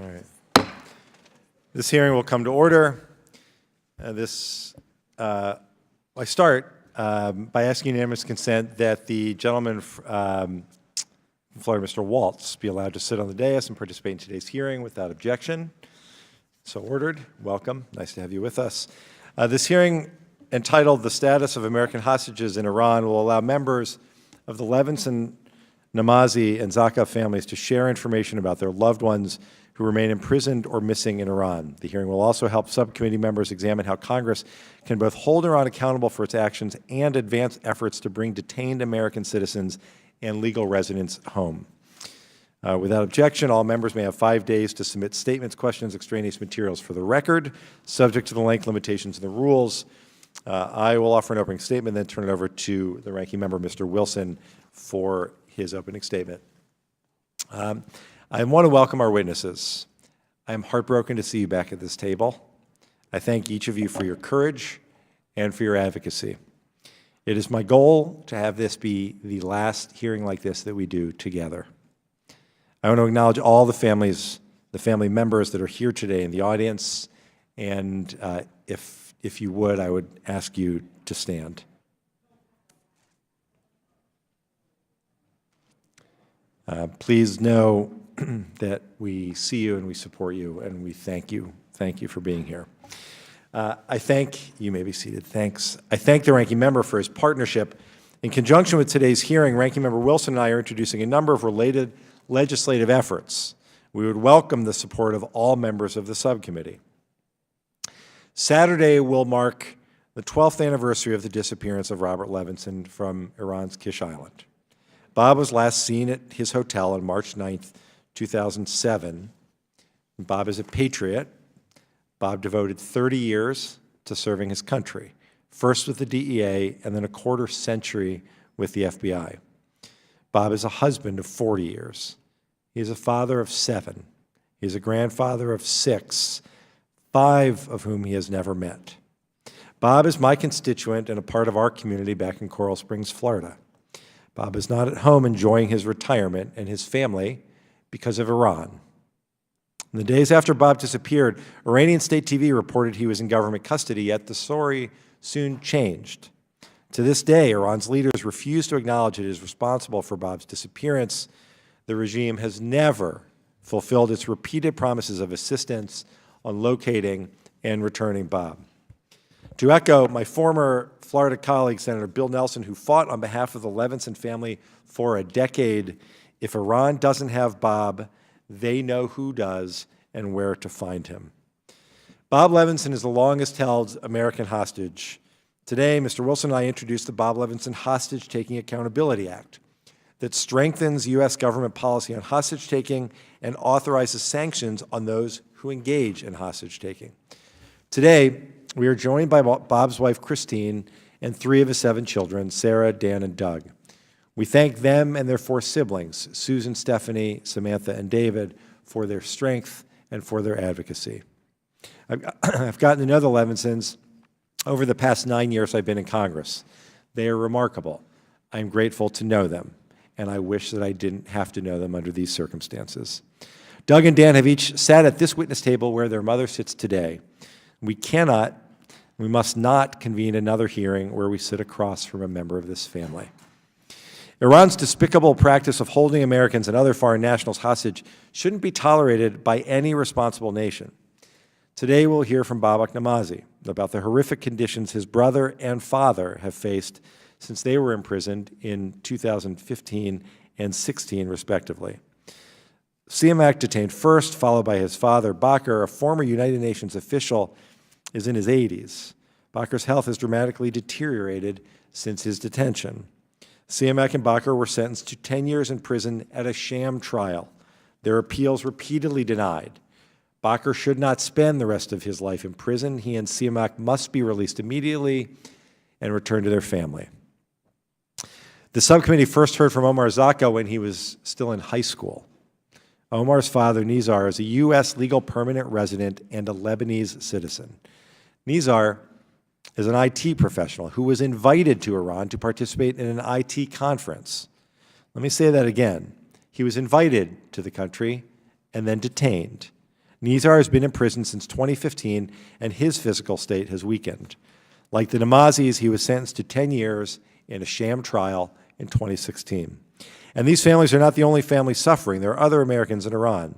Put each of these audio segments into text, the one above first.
All right. This hearing will come to order. I start by asking unanimous consent that the gentleman from Florida, Mr. Waltz, be allowed to sit on the dais and participate in today's hearing without objection. So ordered. Welcome. Nice to have you with us. This hearing, entitled "The Status of American Hostages in Iran," will allow members of the Levinson, Namazi, and Zakha families to share information about their loved ones who remain imprisoned or missing in Iran. The hearing will also help subcommittee members examine how Congress can both hold Iran accountable for its actions and advance efforts to bring detained American citizens and legal residents home. Without objection, all members may have 5 days to submit statements, questions, extraneous materials for the record, subject to the length limitations in the rules. I will offer an opening statement, then turn it over to the ranking member, Mr. Wilson, for his opening statement. I want to welcome our witnesses. I am heartbroken to see you back at this table. I thank each of you for your courage and for your advocacy. It is my goal to have this be the last hearing like this that we do together. I want to acknowledge all the families, the family members that are here today in the audience, and if you would, I would ask you to stand. Please know that we see you and we support you and we thank you. Thank you for being here. You may be seated, thanks. I thank the ranking member for his partnership. In conjunction with today's hearing, Ranking Member Wilson and I are introducing a number of related legislative efforts. We would welcome the support of all members of the subcommittee. Saturday will mark the 12th anniversary of the disappearance of Robert Levinson from Iran's Kish Island. Bob was last seen at his hotel on March 9th, 2007. Bob is a patriot. Bob devoted 30 years to serving his country, first with the DEA and then a quarter century with the FBI. Bob is a husband of 40 years. He is a father of 7. He is a grandfather of 6, 5 of whom he has never met. Bob is my constituent and a part of our community back in Coral Springs, Florida. Bob is not at home enjoying his retirement and his family because of Iran. In the days after Bob disappeared, Iranian state TV reported he was in government custody, yet the story soon changed. To this day, Iran's leaders refuse to acknowledge it is responsible for Bob's disappearance. The regime has never fulfilled its repeated promises of assistance on locating and returning Bob. To echo my former Florida colleague, Senator Bill Nelson, who fought on behalf of the Levinson family for a decade, if Iran doesn't have Bob, they know who does and where to find him. Bob Levinson is the longest-held American hostage. Today, Mr. Wilson and I introduced the Bob Levinson Hostage-Taking Accountability Act that strengthens U.S. government policy on hostage-taking and authorizes sanctions on those who engage in hostage-taking. Today, we are joined by Bob's wife, Christine, and 3 of his 7 children, Sarah, Dan, and Doug. We thank them and their 4 siblings, Susan, Stephanie, Samantha, and David, for their strength and for their advocacy. I've gotten to know the Levinsons over the past 9 years I've been in Congress. They are remarkable. I'm grateful to know them, and I wish that I didn't have to know them under these circumstances. Doug and Dan have each sat at this witness table where their mother sits today. We must not convene another hearing where we sit across from a member of this family. Iran's despicable practice of holding Americans and other foreign nationals hostage shouldn't be tolerated by any responsible nation. Today we'll hear from Babak Namazi about the horrific conditions his brother and father have faced since they were imprisoned in 2015 and 16, respectively. Siamak, detained first, followed by his father, Bakr, a former United Nations official, is in his 80s. Bakr's health has dramatically deteriorated since his detention. Siamak and Bakr were sentenced to 10 years in prison at a sham trial. Their appeals repeatedly denied. Bakr should not spend the rest of his life in prison. He and Siamak must be released immediately and returned to their family. The subcommittee first heard from Omar Zakha when he was still in high school. Omar's father, Nizar, is a U.S. legal permanent resident and a Lebanese citizen. Nizar is an IT professional who was invited to Iran to participate in an IT conference. Let me say that again. He was invited to the country and then detained. Nizar has been in prison since 2015, and his physical state has weakened. Like the Namazis, he was sentenced to 10 years in a sham trial in 2016. And these families are not the only families suffering. There are other Americans in Iran.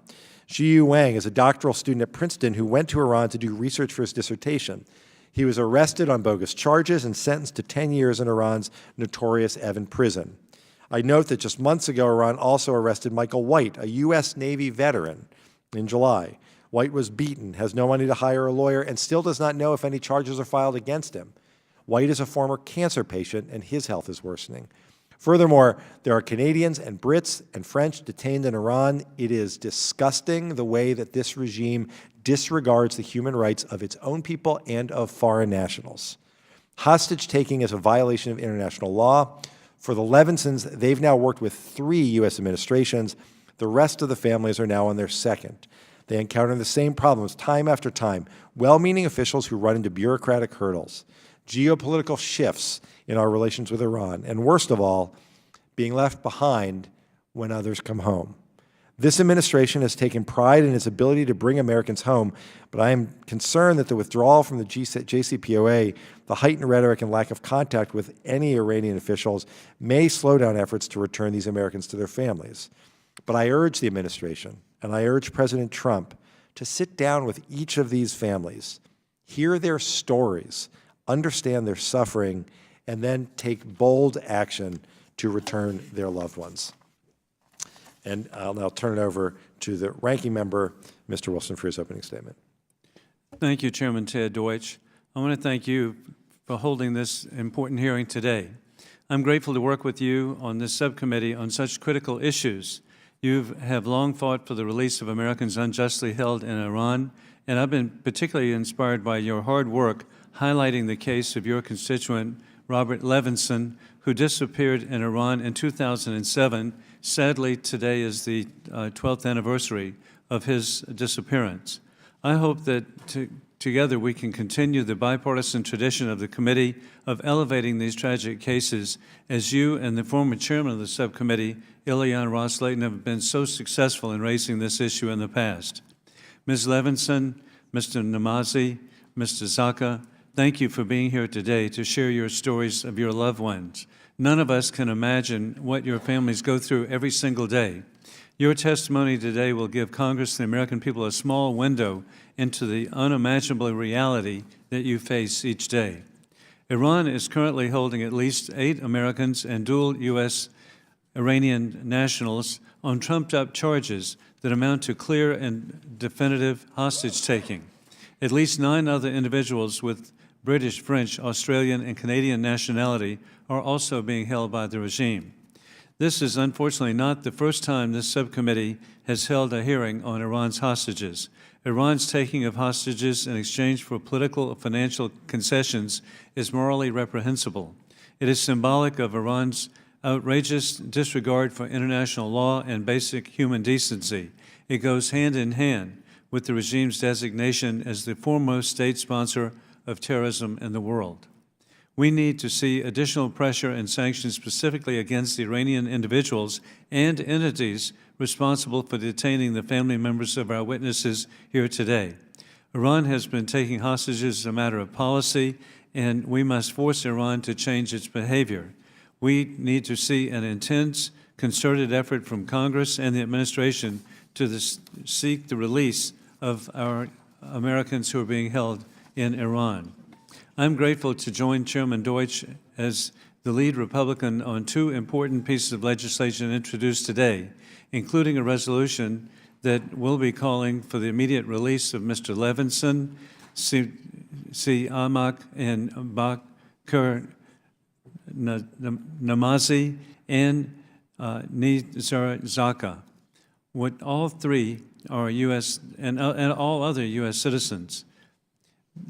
Jiyu Wang is a doctoral student at Princeton who went to Iran to do research for his dissertation. He was arrested on bogus charges and sentenced to 10 years in Iran's notorious Evin prison. I note that just months ago, Iran also arrested Michael White, a U.S. Navy veteran, in July. White was beaten, has no money to hire a lawyer, and still does not know if any charges are filed against him. White is a former cancer patient, and his health is worsening. Furthermore, there are Canadians and Brits and French detained in Iran. It is disgusting the way that this regime disregards the human rights of its own people and of foreign nationals. Hostage-taking is a violation of international law. For the Levinsons, they've now worked with 3 U.S. administrations. The rest of the families are now on their second. They encounter the same problems time after time, well-meaning officials who run into bureaucratic hurdles, geopolitical shifts in our relations with Iran, and worst of all, being left behind when others come home. This administration has taken pride in its ability to bring Americans home, but I am concerned that the withdrawal from the JCPOA, the heightened rhetoric and lack of contact with any Iranian officials may slow down efforts to return these Americans to their families. But I urge the administration, and I urge President Trump, to sit down with each of these families, hear their stories, understand their suffering, and then take bold action to return their loved ones. And I'll now turn it over to the ranking member, Mr. Wilson, for his opening statement. Thank you, Chairman Ted Deutsch. I want to thank you for holding this important hearing today. I'm grateful to work with you on this subcommittee on such critical issues. You have long fought for the release of Americans unjustly held in Iran, and I've been particularly inspired by your hard work highlighting the case of your constituent, Robert Levinson, who disappeared in Iran in 2007. Sadly, today is the 12th anniversary of his disappearance. I hope that together we can continue the bipartisan tradition of the committee of elevating these tragic cases, as you and the former chairman of the subcommittee, Ileana Ros-Lehtinen, have been so successful in raising this issue in the past. Ms. Levinson, Mr. Namazi, Mr. Zaka, thank you for being here today to share your stories of your loved ones. None of us can imagine what your families go through every single day. Your testimony today will give Congress and the American people a small window into the unimaginable reality that you face each day. Iran is currently holding at least 8 Americans and dual U.S. Iranian nationals on trumped-up charges that amount to clear and definitive hostage-taking. At least 9 other individuals with British, French, Australian, and Canadian nationality are also being held by the regime. This is unfortunately not the first time this subcommittee has held a hearing on Iran's hostages. Iran's taking of hostages in exchange for political or financial concessions is morally reprehensible. It is symbolic of Iran's outrageous disregard for international law and basic human decency. It goes hand in hand with the regime's designation as the foremost state sponsor of terrorism in the world. We need to see additional pressure and sanctions specifically against the Iranian individuals and entities responsible for detaining the family members of our witnesses here today. Iran has been taking hostages as a matter of policy, and we must force Iran to change its behavior. We need to see an intense, concerted effort from Congress and the administration to seek the release of our Americans who are being held in Iran. I'm grateful to join Chairman Deutsch as the lead Republican on 2 important pieces of legislation introduced today, including a resolution that will be calling for the immediate release of Mr. Levinson, Amak, and Bakr Namazi, and Nizar Zaka. What all 3 are U.S. and all other U.S. citizens.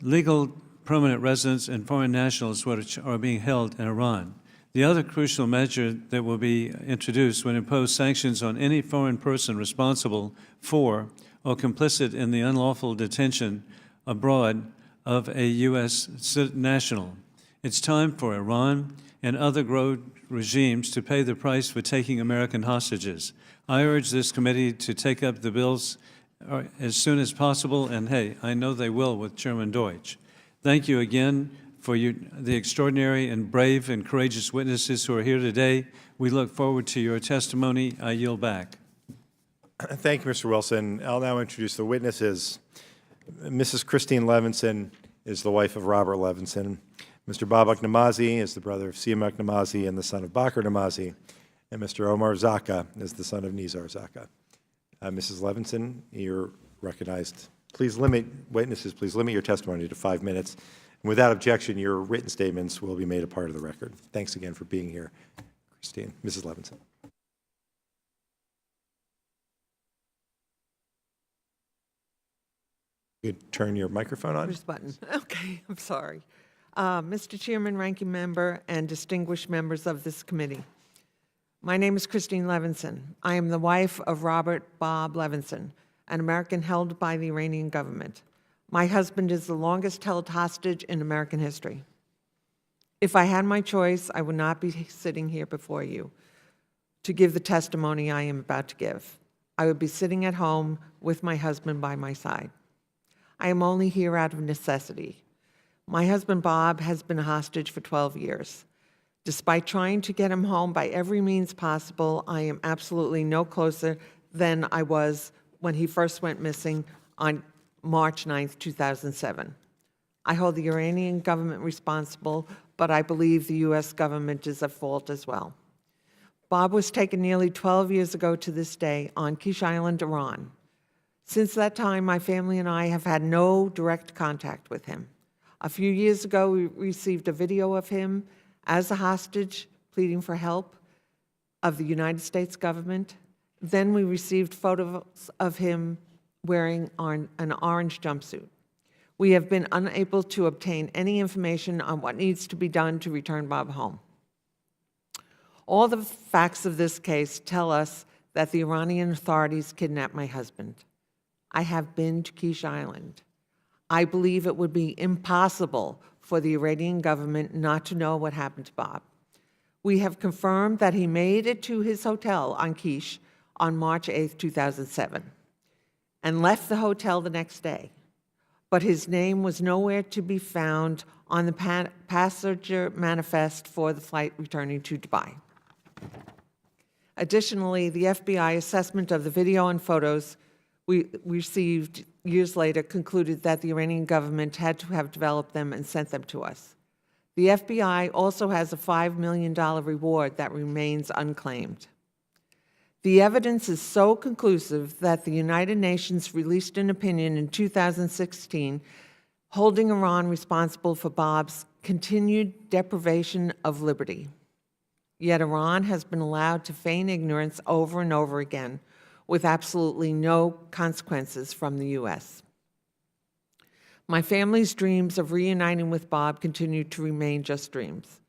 Legal permanent residents and foreign nationals which are being held in Iran. The other crucial measure that will be introduced would impose sanctions on any foreign person responsible for or complicit in the unlawful detention abroad of a U.S. national. It's time for Iran and other rogue regimes to pay the price for taking American hostages. I urge this committee to take up the bills as soon as possible, and hey, I know they will with Chairman Deutsch. Thank you again for the extraordinary and brave and courageous witnesses who are here today. We look forward to your testimony. I yield back. Thank you, Mr. Wilson. I'll now introduce the witnesses. Mrs. Christine Levinson is the wife of Robert Levinson. Mr. Babak Namazi is the brother of Siamak Namazi and the son of Bakr Namazi. And Mr. Omar Zaka is the son of Nizar Zaka. Mrs. Levinson, you're recognized. Please limit your testimony to 5 minutes. And without objection, your written statements will be made a part of the record. Thanks again for being here, Christine. Mrs. Levinson. You'd turn your microphone on. Push button. Okay, I'm sorry. Mr. Chairman, Ranking Member, and distinguished members of this committee. My name is Christine Levinson. I am the wife of Robert Bob Levinson, an American held by the Iranian government. My husband is the longest held hostage in American history. If I had my choice, I would not be sitting here before you to give the testimony I am about to give. I would be sitting at home with my husband by my side. I am only here out of necessity. My husband, Bob, has been a hostage for 12 years. Despite trying to get him home by every means possible, I am absolutely no closer than I was when he first went missing on March 9th, 2007. I hold the Iranian government responsible, but I believe the U.S. government is at fault as well. Bob was taken nearly 12 years ago to this day on Kish Island, Iran. Since that time, my family and I have had no direct contact with him. A few years ago, we received a video of him as a hostage pleading for help of the United States government. Then we received photos of him wearing an orange jumpsuit. We have been unable to obtain any information on what needs to be done to return Bob home. All the facts of this case tell us that the Iranian authorities kidnapped my husband. I have been to Kish Island. I believe it would be impossible for the Iranian government not to know what happened to Bob. We have confirmed that he made it to his hotel on Kish on March 8, 2007, and left the hotel the next day. But his name was nowhere to be found on the passenger manifest for the flight returning to Dubai. Additionally, the FBI assessment of the video and photos we received years later concluded that the Iranian government had to have developed them and sent them to us. The FBI also has a $5 million reward that remains unclaimed. The evidence is so conclusive that the United Nations released an opinion in 2016 holding Iran responsible for Bob's continued deprivation of liberty. Yet Iran has been allowed to feign ignorance over and over again, with absolutely no consequences from the U.S. My family's dreams of reuniting with Bob continue to remain just dreams.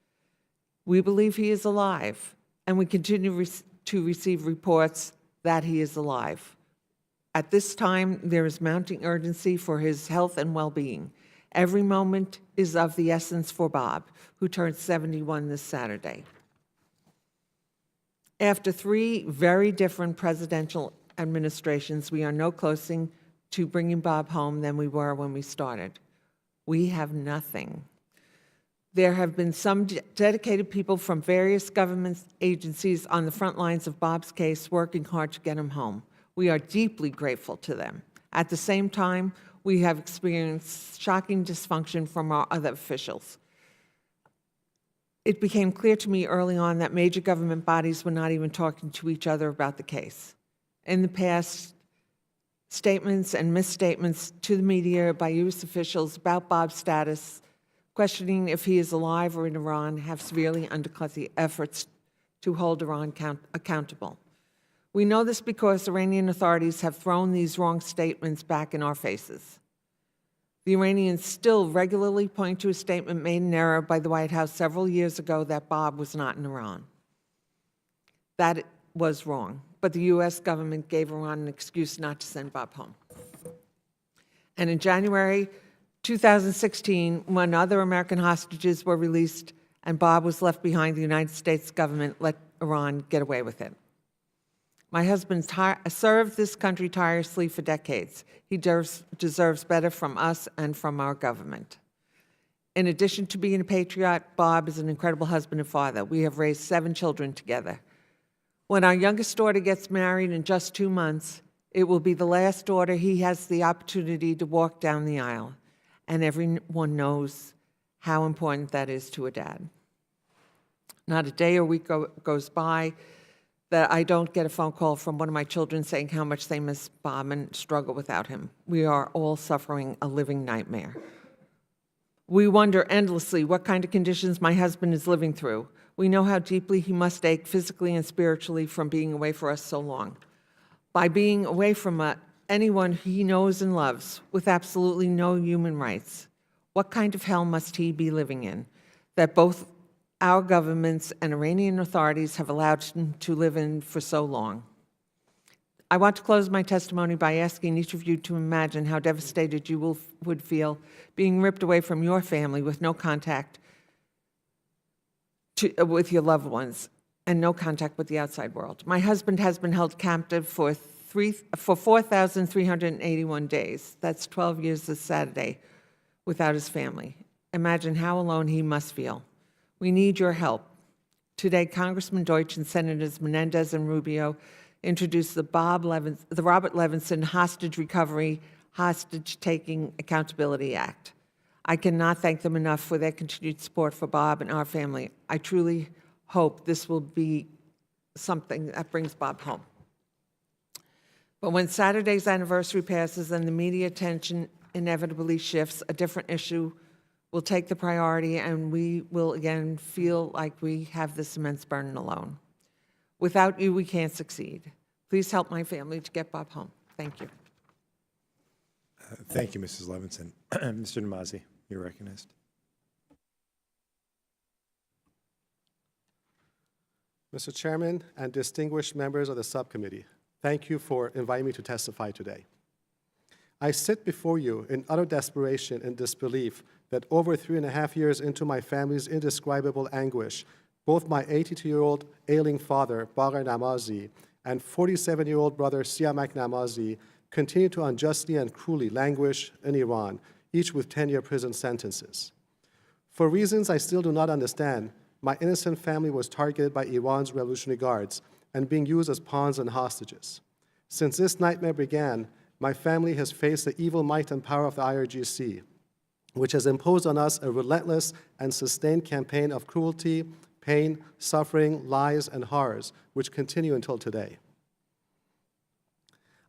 We believe he is alive, and we continue to receive reports that he is alive. At this time, there is mounting urgency for his health and well-being. Every moment is of the essence for Bob, who turned 71 this Saturday. After 3 very different presidential administrations, we are no closer to bringing Bob home than we were when we started. We have nothing. There have been some dedicated people from various government agencies on the front lines of Bob's case working hard to get him home. We are deeply grateful to them. At the same time, we have experienced shocking dysfunction from our other officials. It became clear to me early on that major government bodies were not even talking to each other about the case. In the past, statements and misstatements to the media by U.S. officials about Bob's status, questioning if he is alive or in Iran, have severely undercut the efforts to hold Iran accountable. We know this because Iranian authorities have thrown these wrong statements back in our faces. The Iranians still regularly point to a statement made in error by the White House several years ago that Bob was not in Iran. That was wrong, but the U.S. government gave Iran an excuse not to send Bob home. And in January 2016, when other American hostages were released and Bob was left behind, the United States government let Iran get away with it. My husband served this country tirelessly for decades. He deserves better from us and from our government. In addition to being a patriot, Bob is an incredible husband and father. We have raised 7 children together. When our youngest daughter gets married in just 2 months, it will be the last daughter he has the opportunity to walk down the aisle, and everyone knows how important that is to a dad. Not a day or week goes by that I don't get a phone call from one of my children saying how much they miss Bob and struggle without him. We are all suffering a living nightmare. We wonder endlessly what kind of conditions my husband is living through. We know how deeply he must ache physically and spiritually from being away for us so long. By being away from anyone he knows and loves with absolutely no human rights, what kind of hell must he be living in that both our governments and Iranian authorities have allowed him to live in for so long? I want to close my testimony by asking each of you to imagine how devastated you would feel being ripped away from your family with no contact with your loved ones and no contact with the outside world. My husband has been held captive for 4,381 days. That's 12 years this Saturday without his family. Imagine how alone he must feel. We need your help. Today, Congressman Deutsch and Senators Menendez and Rubio introduced the Robert Levinson Hostage Recovery, Hostage Taking Accountability Act. I cannot thank them enough for their continued support for Bob and our family. I truly hope this will be something that brings Bob home. But when Saturday's anniversary passes and the media attention inevitably shifts, a different issue will take the priority, and we will again feel like we have this immense burden alone. Without you, we can't succeed. Please help my family to get Bob home. Thank you. Thank you, Mrs. Levinson. Mr. Namazi, you're recognized. Mr. Chairman and distinguished members of the subcommittee, thank you for inviting me to testify today. I sit before you in utter desperation and disbelief that over 3.5 years into my family's indescribable anguish, both my 82-year-old ailing father, Bagher Namazi, and 47-year-old brother, Siamak Namazi, continue to unjustly and cruelly languish in Iran, each with 10-year prison sentences. For reasons I still do not understand, my innocent family was targeted by Iran's Revolutionary Guards and being used as pawns and hostages. Since this nightmare began, my family has faced the evil might and power of the IRGC, which has imposed on us a relentless and sustained campaign of cruelty, pain, suffering, lies, and horrors, which continue until today.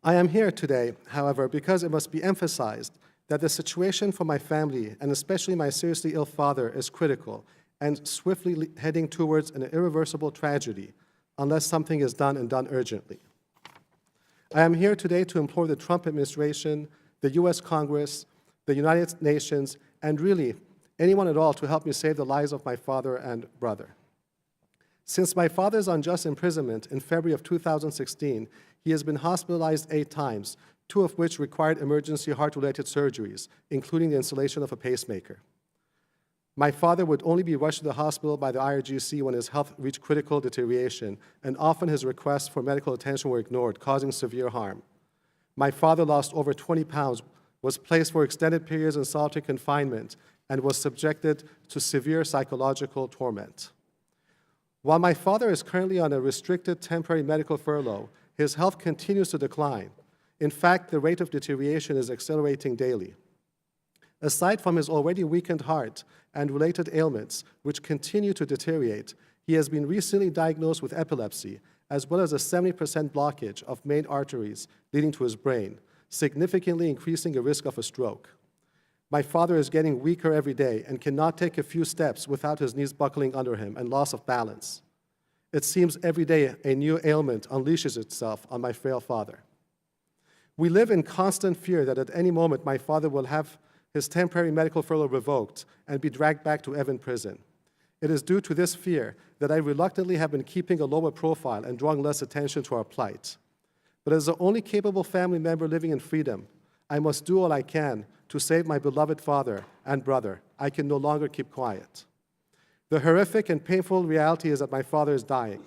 I am here today, however, because it must be emphasized that the situation for my family, and especially my seriously ill father, is critical and swiftly heading towards an irreversible tragedy unless something is done and done urgently. I am here today to implore the Trump administration, the U.S. Congress, the United Nations, and really anyone at all to help me save the lives of my father and brother. Since my father's unjust imprisonment in February of 2016, he has been hospitalized 8 times, 2 of which required emergency heart-related surgeries, including the installation of a pacemaker. My father would only be rushed to the hospital by the IRGC when his health reached critical deterioration, and often his requests for medical attention were ignored, causing severe harm. My father lost over 20 pounds, was placed for extended periods in solitary confinement, and was subjected to severe psychological torment. While my father is currently on a restricted temporary medical furlough, his health continues to decline. In fact, the rate of deterioration is accelerating daily. Aside from his already weakened heart and related ailments, which continue to deteriorate, he has been recently diagnosed with epilepsy, as well as a 70% blockage of main arteries leading to his brain, significantly increasing the risk of a stroke. My father is getting weaker every day and cannot take a few steps without his knees buckling under him and loss of balance. It seems every day a new ailment unleashes itself on my frail father. We live in constant fear that at any moment my father will have his temporary medical furlough revoked and be dragged back to Evin prison. It is due to this fear that I reluctantly have been keeping a lower profile and drawing less attention to our plight. But as the only capable family member living in freedom, I must do all I can to save my beloved father and brother. I can no longer keep quiet. The horrific and painful reality is that my father is dying.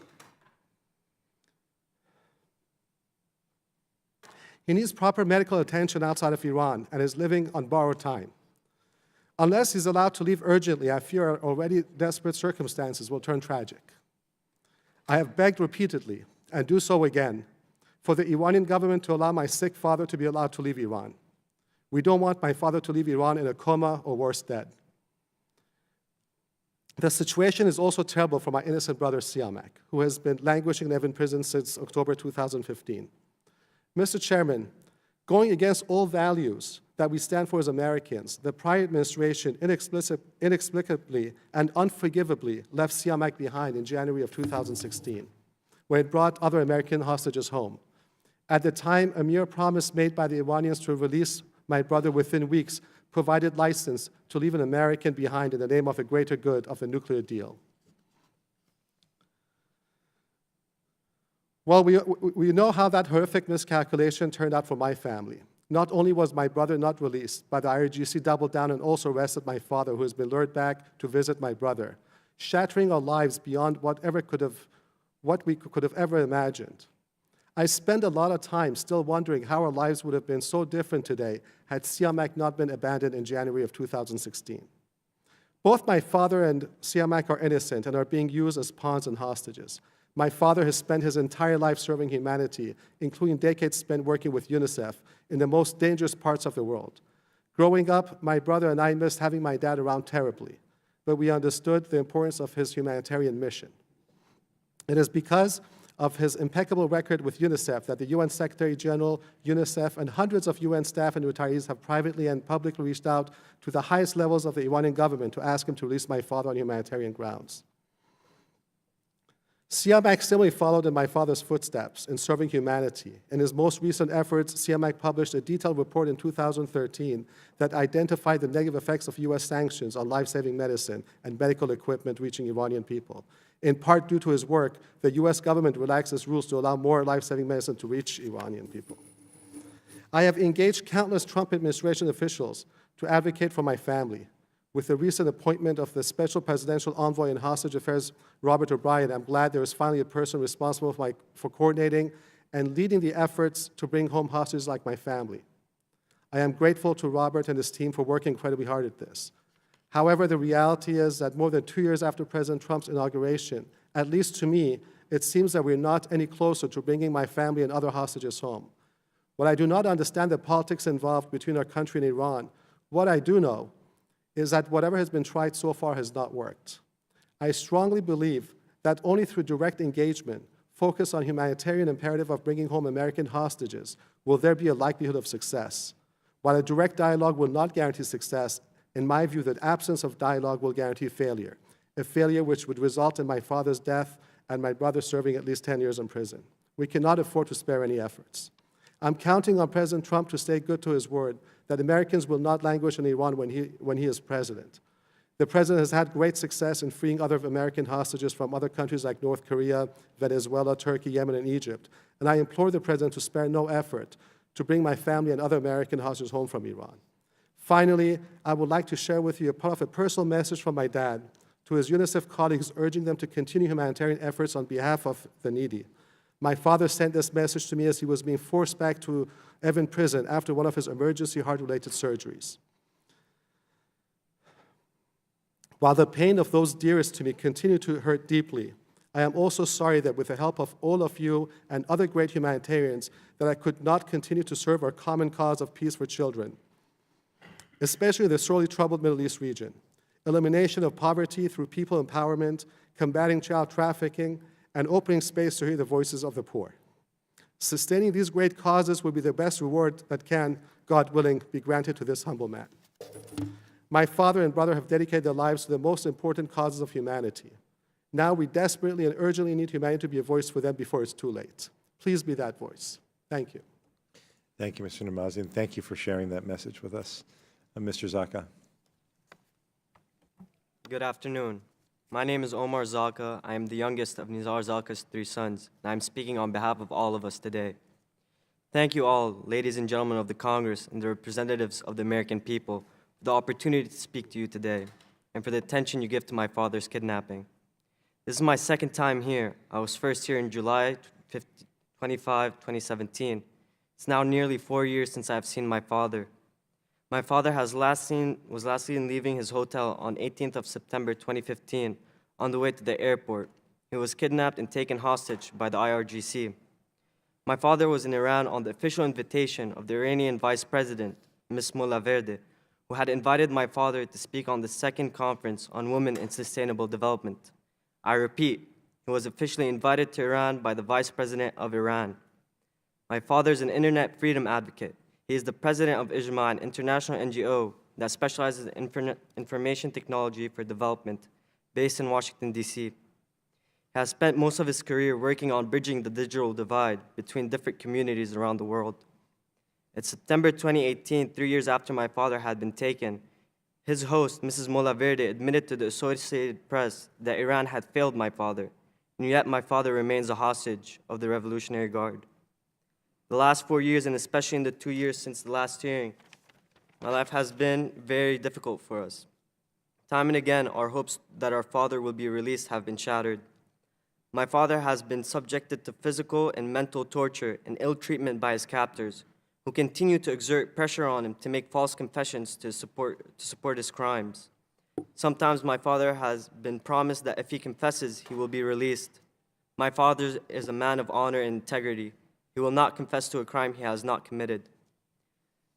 He needs proper medical attention outside of Iran and is living on borrowed time. Unless he's allowed to leave urgently, I fear our already desperate circumstances will turn tragic. I have begged repeatedly, and do so again, for the Iranian government to allow my sick father to be allowed to leave Iran. We don't want my father to leave Iran in a coma or worse, dead. The situation is also terrible for my innocent brother Siamak, who has been languishing in Evin prison since October 2015. Mr. Chairman, going against all values that we stand for as Americans, the prior administration inexplicably and unforgivably left Siamak behind in January of 2016, when it brought other American hostages home. At the time, a mere promise made by the Iranians to release my brother within weeks provided license to leave an American behind in the name of the greater good of the nuclear deal. Well, we know how that horrific miscalculation turned out for my family. Not only was my brother not released, but the IRGC doubled down and also arrested my father, who has been lured back to visit my brother, shattering our lives beyond what we could have ever imagined. I spend a lot of time still wondering how our lives would have been so different today had Siamak not been abandoned in January of 2016. Both my father and Siamak are innocent and are being used as pawns and hostages. My father has spent his entire life serving humanity, including decades spent working with UNICEF in the most dangerous parts of the world. Growing up, my brother and I missed having my dad around terribly, but we understood the importance of his humanitarian mission. It is because of his impeccable record with UNICEF that the UN Secretary General, UNICEF, and hundreds of UN staff and retirees have privately and publicly reached out to the highest levels of the Iranian government to ask him to release my father on humanitarian grounds. Siamak similarly followed in my father's footsteps in serving humanity. In his most recent efforts, Siamak published a detailed report in 2013 that identified the negative effects of US sanctions on life-saving medicine and medical equipment reaching Iranian people. In part due to his work, the US government relaxed its rules to allow more life-saving medicine to reach Iranian people. I have engaged countless Trump administration officials to advocate for my family. With the recent appointment of the Special Presidential Envoy in Hostage Affairs, Robert O'Brien, I'm glad there is finally a person responsible for coordinating and leading the efforts to bring home hostages like my family. I am grateful to Robert and his team for working incredibly hard at this. However, the reality is that more than 2 years after President Trump's inauguration, at least to me, it seems that we're not any closer to bringing my family and other hostages home. While I do not understand the politics involved between our country and Iran, what I do know is that whatever has been tried so far has not worked. I strongly believe that only through direct engagement, focus on humanitarian imperative of bringing home American hostages, will there be a likelihood of success. While a direct dialogue will not guarantee success, in my view, the absence of dialogue will guarantee failure, a failure which would result in my father's death and my brother serving at least 10 years in prison. We cannot afford to spare any efforts. I'm counting on President Trump to stay good to his word that Americans will not languish in Iran when he is president. The president has had great success in freeing other American hostages from other countries like North Korea, Venezuela, Turkey, Yemen, and Egypt. And I implore the president to spare no effort to bring my family and other American hostages home from Iran. Finally, I would like to share with you a part of a personal message from my dad to his UNICEF colleagues, urging them to continue humanitarian efforts on behalf of the needy. My father sent this message to me as he was being forced back to Evin prison after one of his emergency heart-related surgeries. While the pain of those dearest to me continue to hurt deeply, I am also sorry that with the help of all of you and other great humanitarians, that I could not continue to serve our common cause of peace for children, especially in the sorely troubled Middle East region. Elimination of poverty through people empowerment, combating child trafficking, and opening space to hear the voices of the poor. Sustaining these great causes will be the best reward that can, God willing, be granted to this humble man. My father and brother have dedicated their lives to the most important causes of humanity. Now we desperately and urgently need humanity to be a voice for them before it's too late. Please be that voice. Thank you. Thank you, Mr. Namazi, and thank you for sharing that message with us. Mr. Zaka. Good afternoon. My name is Omar Zaka. I am the youngest of Nizar Zaka's 3 sons, and I'm speaking on behalf of all of us today. Thank you all, ladies and gentlemen of the Congress and the representatives of the American people, for the opportunity to speak to you today, and for the attention you give to my father's kidnapping. This is my second time here. I was first here in July 25, 2017. It's now nearly 4 years since I've seen my father. My father was last seen leaving his hotel on 18th of September 2015 on the way to the airport. He was kidnapped and taken hostage by the IRGC. My father was in Iran on the official invitation of the Iranian Vice President, Ms. Molaverde, who had invited my father to speak on the second conference on women and sustainable development. I repeat, he was officially invited to Iran by the Vice President of Iran. My father is an internet freedom advocate. He is the president of IJMA, an international NGO that specializes in information technology for development, based in Washington, D.C. He has spent most of his career working on bridging the digital divide between different communities around the world. In September 2018, 3 years after my father had been taken, his host, Mrs. Molaverde, admitted to the Associated Press that Iran had failed my father, and yet my father remains a hostage of the Revolutionary Guard. The last 4 years, and especially in the 2 years since the last hearing, my life has been very difficult for us. Time and again, our hopes that our father will be released have been shattered. My father has been subjected to physical and mental torture and ill treatment by his captors, who continue to exert pressure on him to make false confessions to support his crimes. Sometimes my father has been promised that if he confesses, he will be released. My father is a man of honor and integrity. He will not confess to a crime he has not committed.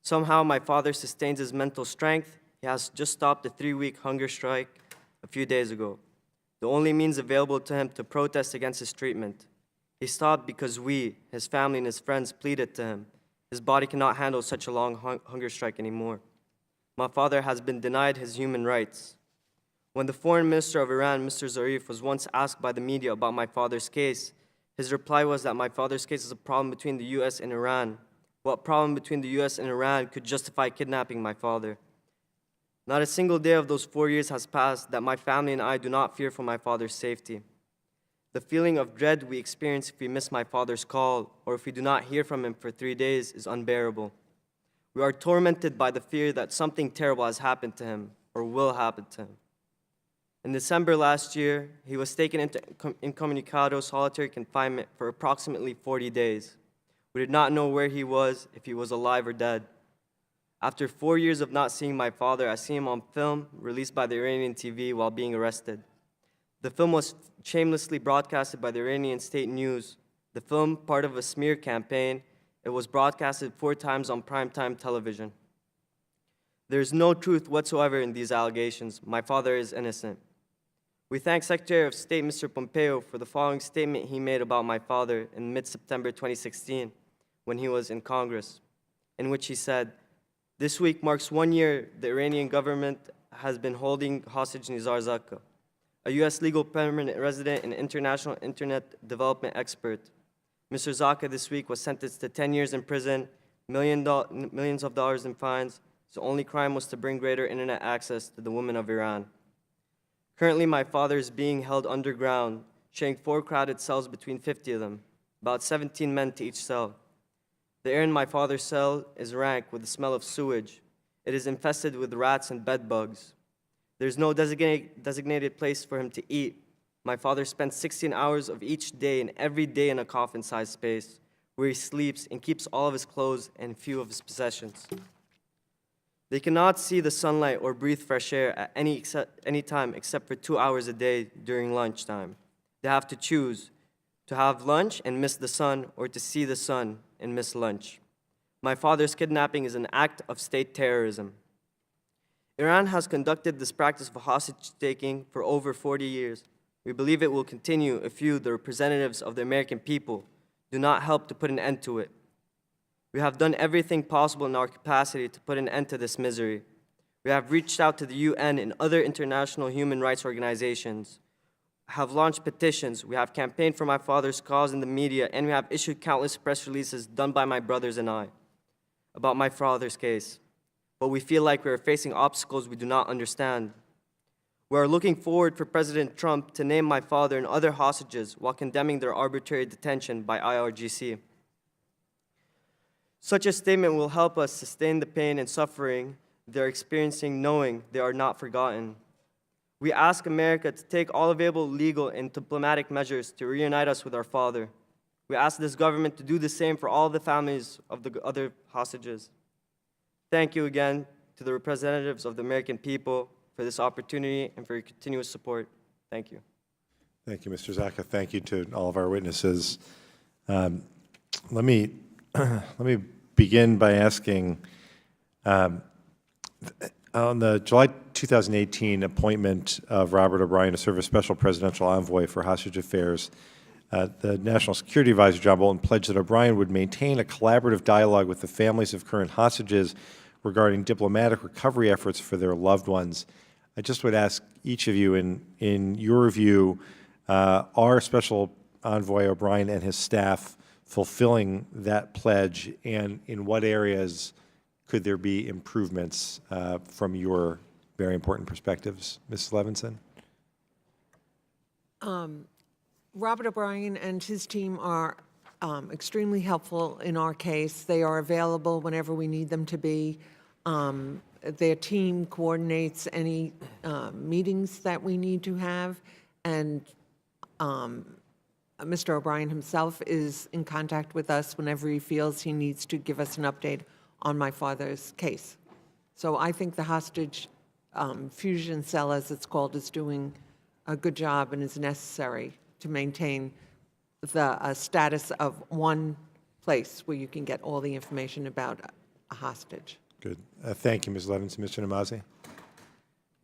Somehow my father sustains his mental strength. He has just stopped a 3-week hunger strike a few days ago, the only means available to him to protest against his treatment. He stopped because we, his family and his friends, pleaded to him. His body cannot handle such a long hunger strike anymore. My father has been denied his human rights. When the foreign minister of Iran, Mr. Zarif, was once asked by the media about my father's case, his reply was that my father's case is a problem between the U.S. and Iran. What problem between the U.S. and Iran could justify kidnapping my father? Not a single day of those 4 years has passed that my family and I do not fear for my father's safety. The feeling of dread we experience if we miss my father's call or if we do not hear from him for 3 days is unbearable. We are tormented by the fear that something terrible has happened to him or will happen to him. In December last year, he was taken into incommunicado solitary confinement for approximately 40 days. We did not know where he was, if he was alive or dead. After 4 years of not seeing my father, I see him on film released by the Iranian TV while being arrested. The film was shamelessly broadcasted by the Iranian state news. The film, part of a smear campaign, it was broadcasted 4 times on primetime television. There is no truth whatsoever in these allegations. My father is innocent. We thank Secretary of State Mr. Pompeo for the following statement he made about my father in mid-September 2016 when he was in Congress, in which he said, "This week marks 1 year the Iranian government has been holding hostage Nizar Zakka, a U.S. legal permanent resident and international internet development expert. Mr. Zakka this week was sentenced to 10 years in prison, millions of dollars in fines. His only crime was to bring greater internet access to the women of Iran. Currently, my father is being held underground, sharing 4 crowded cells between 50 of them, about 17 men to each cell. The air in my father's cell is rank with the smell of sewage. It is infested with rats and bed bugs. There is no designated place for him to eat. My father spends 16 hours of each day and every day in a coffin-sized space where he sleeps and keeps all of his clothes and few of his possessions. They cannot see the sunlight or breathe fresh air at any time except for 2 hours a day during lunchtime. They have to choose to have lunch and miss the sun or to see the sun and miss lunch. My father's kidnapping is an act of state terrorism. Iran has conducted this practice of hostage-taking for over 40 years. We believe it will continue if you, the representatives of the American people, do not help to put an end to it. We have done everything possible in our capacity to put an end to this misery. We have reached out to the UN and other international human rights organizations, have launched petitions, we have campaigned for my father's cause in the media, and we have issued countless press releases done by my brothers and I about my father's case. But we feel like we are facing obstacles we do not understand. We are looking forward for President Trump to name my father and other hostages while condemning their arbitrary detention by IRGC. Such a statement will help us sustain the pain and suffering they're experiencing, knowing they are not forgotten. We ask America to take all available legal and diplomatic measures to reunite us with our father. We ask this government to do the same for all the families of the other hostages. Thank you again to the representatives of the American people for this opportunity and for your continuous support. Thank you. Thank you, Mr. Zaka. Thank you to all of our witnesses. Let me begin by asking, on the July 2018 appointment of Robert O'Brien to serve as Special Presidential Envoy for Hostage Affairs, the National Security Advisor, John Bolton, pledged that O'Brien would maintain a collaborative dialogue with the families of current hostages regarding diplomatic recovery efforts for their loved ones. I just would ask each of you, in your view, are Special Envoy O'Brien and his staff fulfilling that pledge, and in what areas could there be improvements from your very important perspectives? Ms. Levinson? Robert O'Brien and his team are extremely helpful in our case. They are available whenever we need them to be. Their team coordinates any meetings that we need to have, and Mr. O'Brien himself is in contact with us whenever he feels he needs to give us an update on my father's case. So I think the hostage fusion cell, as it's called, is doing a good job and is necessary to maintain the status of one place where you can get all the information about a hostage. Good. Thank you, Ms. Levinson. Mr. Namazi?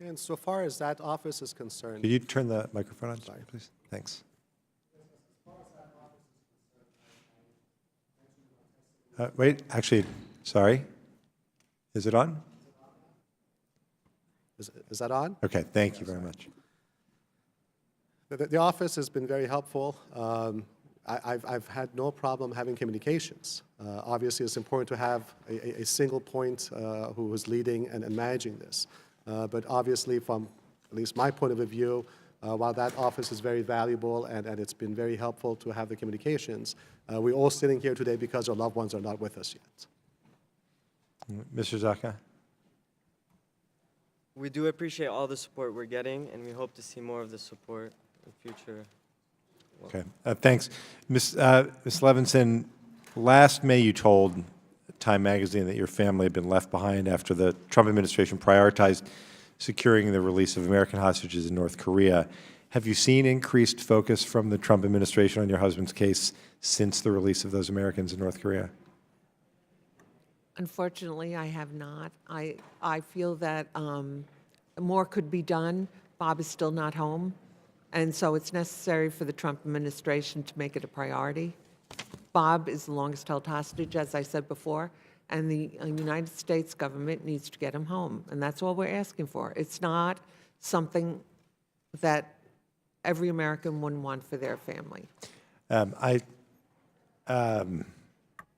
And so far as that office is concerned, Could you turn the microphone on, please? Thanks. Wait, actually, sorry. Is it on? is that on? Okay, thank you very much. The office has been very helpful. I've had no problem having communications. Obviously, it's important to have a single point who is leading and managing this. But obviously, from at least my point of view, while that office is very valuable and it's been very helpful to have the communications, we're all sitting here today because our loved ones are not with us yet. Mr. Zaka? We do appreciate all the support we're getting, and we hope to see more of the support in future. Okay, thanks. Ms. Levinson, last May you told Time Magazine that your family had been left behind after the Trump administration prioritized securing the release of American hostages in North Korea. Have you seen increased focus from the Trump administration on your husband's case since the release of those Americans in North Korea? Unfortunately, I have not. I feel that more could be done. Bob is still not home, and so it's necessary for the Trump administration to make it a priority. Bob is the longest held hostage, as I said before, and the United States government needs to get him home, and that's all we're asking for. It's not something that every American wouldn't want for their family.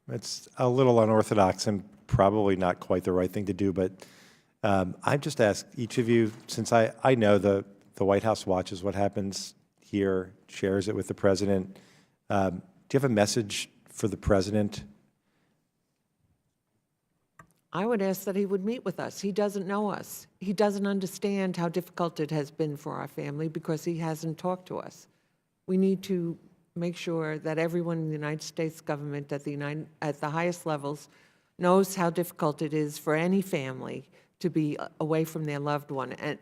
It's a little unorthodox and probably not quite the right thing to do, but I just ask each of you, since I know the White House watches what happens here, shares it with the president, do you have a message for the president? I would ask that he would meet with us. He doesn't know us. He doesn't understand how difficult it has been for our family because he hasn't talked to us. We need to make sure that everyone in the United States government at the highest levels knows how difficult it is for any family to be away from their loved one and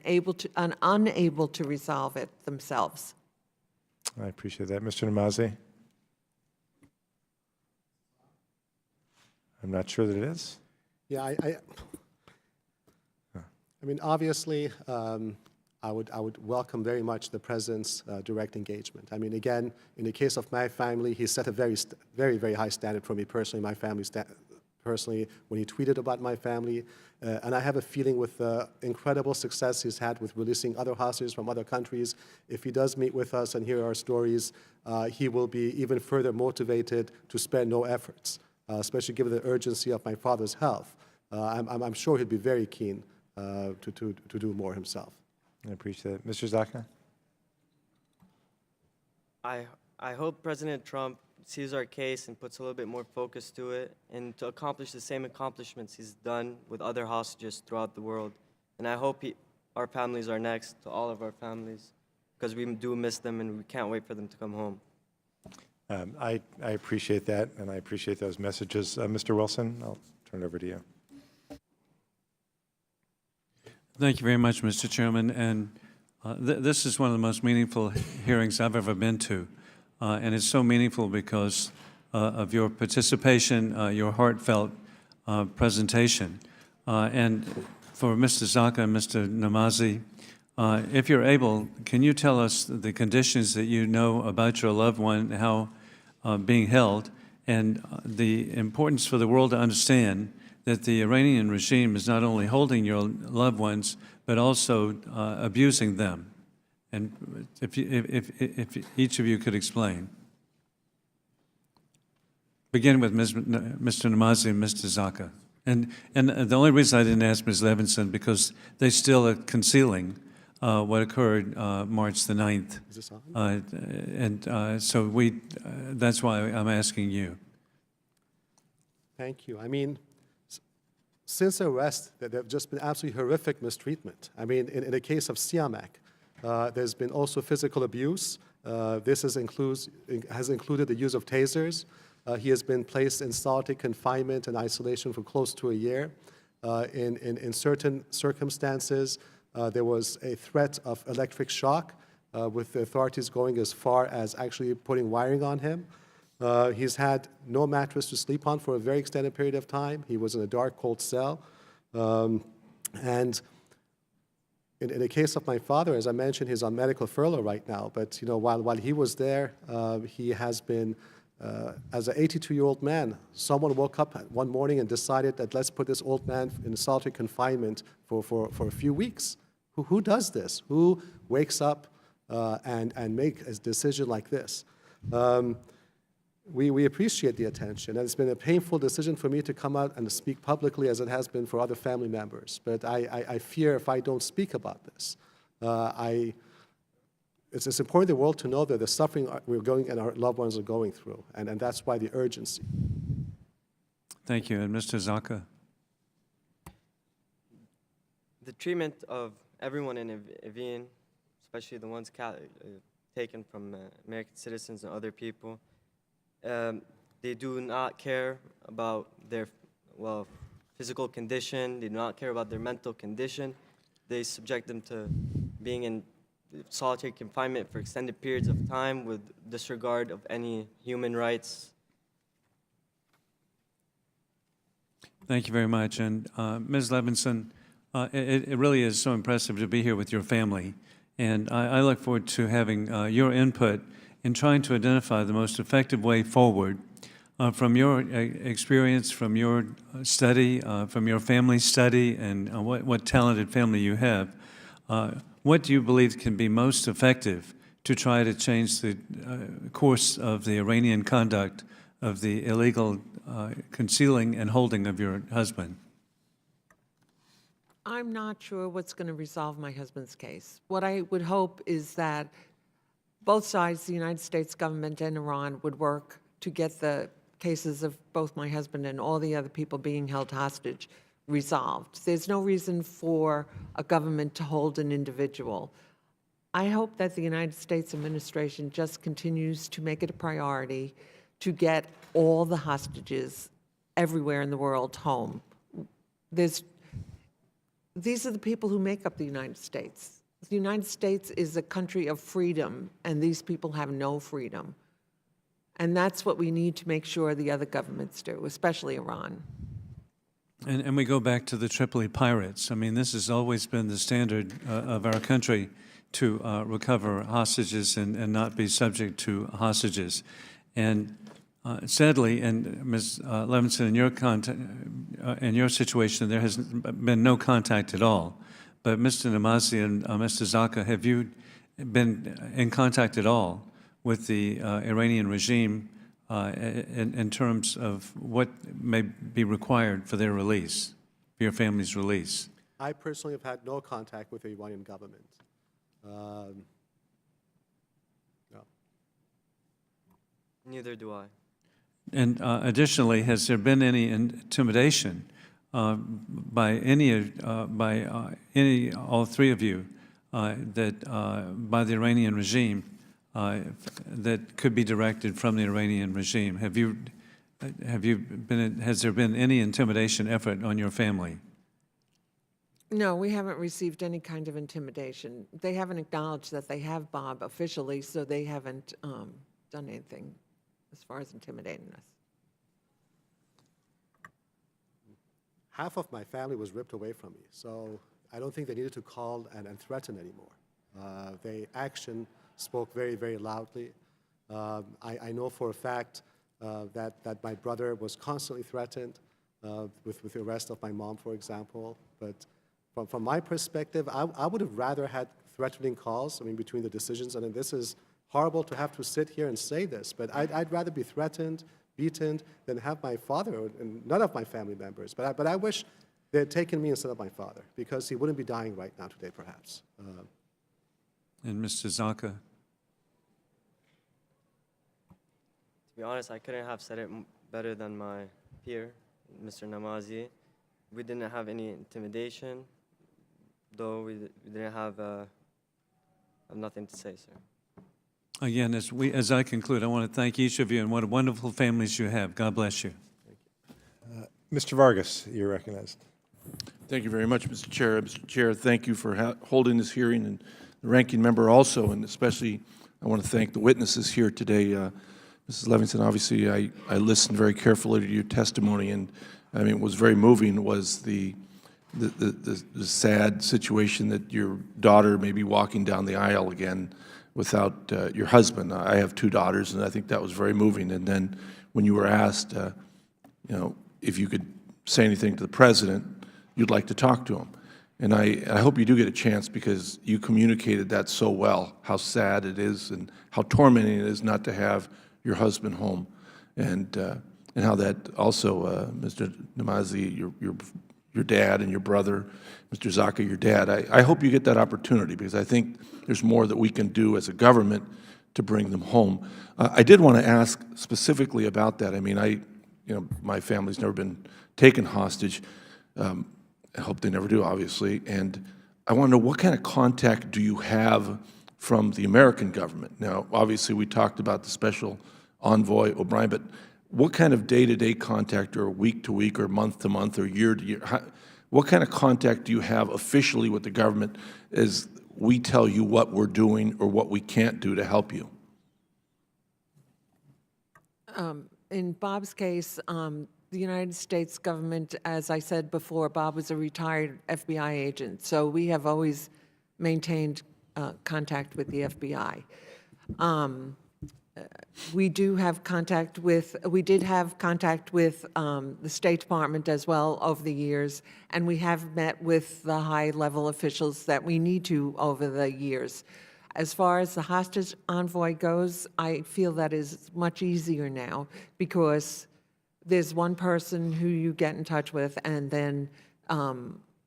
unable to resolve it themselves. I appreciate that. Mr. Namazi? I'm not sure that it is. Yeah, I mean, obviously, I would welcome very much the president's direct engagement. I mean, again, in the case of my family, he set a very high standard for me personally, my family personally, when he tweeted about my family. And I have a feeling with the incredible success he's had with releasing other hostages from other countries, if he does meet with us and hear our stories, he will be even further motivated to spare no efforts, especially given the urgency of my father's health. I'm sure he'd be very keen to do more himself. I appreciate it. Mr. Zaka? I hope President Trump sees our case and puts a little bit more focus to it and to accomplish the same accomplishments he's done with other hostages throughout the world. And I hope our families are next to all of our families because we do miss them and we can't wait for them to come home. I appreciate that, and I appreciate those messages. Mr. Wilson, I'll turn it over to you. Thank you very much, Mr. Chairman. And this is one of the most meaningful hearings I've ever been to. And it's so meaningful because of your participation, your heartfelt presentation. And for Mr. Zaka and Mr. Namazi, if you're able, can you tell us the conditions that you know about your loved one, how being held, and the importance for the world to understand that the Iranian regime is not only holding your loved ones, but also abusing them? And if each of you could explain. Begin with Mr. Namazi and Mr. Zaka. And the only reason I didn't ask Ms. Levinson, because they still are concealing what occurred March the 9th. Is this on? So that's why I'm asking you. Thank you. I mean, since the arrest, there have just been absolutely horrific mistreatment. I mean, in the case of Siamak, there's been also physical abuse. This has included the use of tasers. He has been placed in solitary confinement and isolation for close to a year. In certain circumstances, there was a threat of electric shock, with the authorities going as far as actually putting wiring on him. He's had no mattress to sleep on for a very extended period of time. He was in a dark, cold cell. And in the case of my father, as I mentioned, he's on medical furlough right now. But while he was there, he has been, as an 82-year-old man, someone woke up one morning and decided that let's put this old man in solitary confinement for a few weeks. Who does this? Who wakes up and make a decision like this? We appreciate the attention, and it's been a painful decision for me to come out and speak publicly, as it has been for other family members. But I fear if I don't speak about this, it's important for the world to know that the suffering we're going and our loved ones are going through, and that's why the urgency. Thank you. And Mr. Zaka? The treatment of everyone in Evin, especially the ones taken from American citizens and other people, they do not care about their, physical condition. They do not care about their mental condition. They subject them to being in solitary confinement for extended periods of time with disregard of any human rights. Thank you very much. And Ms. Levinson, it really is so impressive to be here with your family. And I look forward to having your input in trying to identify the most effective way forward from your experience, from your study, from your family study, and what talented family you have. What do you believe can be most effective to try to change the course of the Iranian conduct of the illegal concealing and holding of your husband? I'm not sure what's going to resolve my husband's case. What I would hope is that both sides, the United States government and Iran, would work to get the cases of both my husband and all the other people being held hostage resolved. There's no reason for a government to hold an individual. I hope that the United States administration just continues to make it a priority to get all the hostages everywhere in the world home. These are the people who make up the United States. The United States is a country of freedom, and these people have no freedom. And that's what we need to make sure the other governments do, especially Iran. And we go back to the Tripoli pirates. I mean, this has always been the standard of our country to recover hostages and not be subject to hostages. And sadly, and Ms. Levinson, in your situation, there has been no contact at all. But Mr. Namazi and Mr. Zaka, have you been in contact at all with the Iranian regime in terms of what may be required for their release, for your family's release? I personally have had no contact with the Iranian government. No. Neither do I. And additionally, has there been any intimidation by all three of you, by the Iranian regime that could be directed from the Iranian regime. Has there been any intimidation effort on your family? No, we haven't received any kind of intimidation. They haven't acknowledged that they have Bob officially, so they haven't done anything as far as intimidating us. Half of my family was ripped away from me, so I don't think they needed to call and threaten anymore. Their action spoke very, very loudly. I know for a fact that my brother was constantly threatened with the arrest of my mom, for example. But from my perspective, I would have rather had threatening calls, between the decisions. And this is horrible to have to sit here and say this, but I'd rather be threatened, beaten, than have my father and none of my family members. But I wish they had taken me instead of my father, because he wouldn't be dying right now today, perhaps. And Mr. Zaka? To be honest, I couldn't have said it better than my peer, Mr. Namazi. We didn't have any intimidation, though we didn't have nothing to say, sir. Again, as I conclude, I want to thank each of you and what wonderful families you have. God bless you. Mr. Vargas, you're recognized. Thank you very much, Mr. Chair. Mr. Chair, thank you for holding this hearing, and the ranking member also, and especially I want to thank the witnesses here today. Mrs. Levinson, obviously I listened very carefully to your testimony, and what was very moving was the sad situation that your daughter may be walking down the aisle again without your husband. I have 2 daughters, and I think that was very moving. And then when you were asked, if you could say anything to the president, you'd like to talk to him. And I hope you do get a chance, because you communicated that so well, how sad it is and how tormenting it is not to have your husband home, and how that also, Mr. Namazi, your dad and your brother, Mr. Zaka, your dad, I hope you get that opportunity, because I think there's more that we can do as a government to bring them home. I did want to ask specifically about that. My family's never been taken hostage. I hope they never do, obviously. And I want to know, what kind of contact do you have from the American government? Now, obviously, we talked about the special envoy, O'Brien, but what kind of day-to-day contact, or week-to-week, or month-to-month, or year-to-year, what kind of contact do you have officially with the government as we tell you what we're doing or what we can't do to help you? In Bob's case, the United States government, as I said before, Bob was a retired FBI agent, so we have always maintained contact with the FBI. We did have contact with the State Department as well over the years, and we have met with the high-level officials that we need to over the years. As far as the hostage envoy goes, I feel that is much easier now, because there's one person who you get in touch with, and then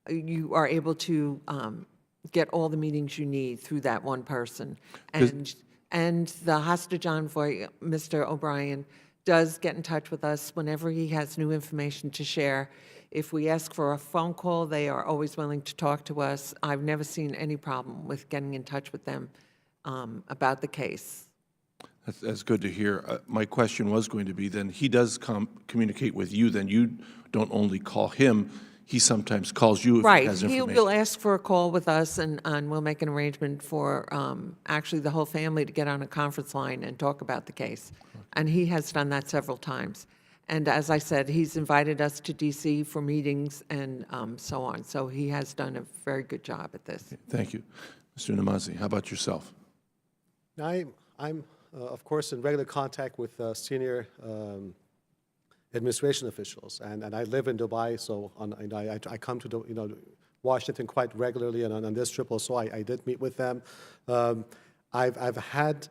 you are able to get all the meetings you need through that one person. And the hostage envoy, Mr. O'Brien, does get in touch with us whenever he has new information to share. If we ask for a phone call, they are always willing to talk to us. I've never seen any problem with getting in touch with them about the case. That's good to hear. My question was going to be, then he does communicate with you, then you don't only call him, he sometimes calls you if he has information. Right. He'll ask for a call with us, and we'll make an arrangement for actually the whole family to get on a conference line and talk about the case. And he has done that several times. And as I said, he's invited us to D.C. for meetings and so on. So he has done a very good job at this. Thank you. Mr. Namazi, how about yourself? I'm of course, in regular contact with senior administration officials, and I live in Dubai, so I come to Washington quite regularly, and on this trip also I did meet with them. I've had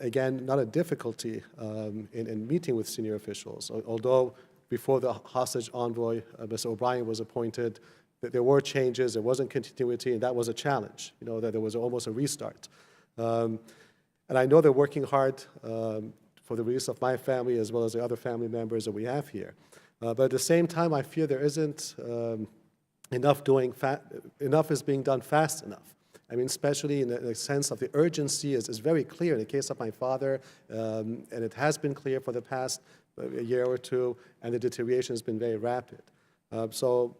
again not a difficulty in meeting with senior officials, although before the hostage envoy, Mr. O'Brien, was appointed, there were changes, there wasn't continuity, and that was a challenge. That there was almost a restart. And I know they're working hard for the release of my family as well as the other family members that we have here. But at the same time, I fear there isn't enough is being done fast enough. I mean, especially in the sense of the urgency is very clear in the case of my father, and it has been clear for the past year or two, and the deterioration has been very rapid. So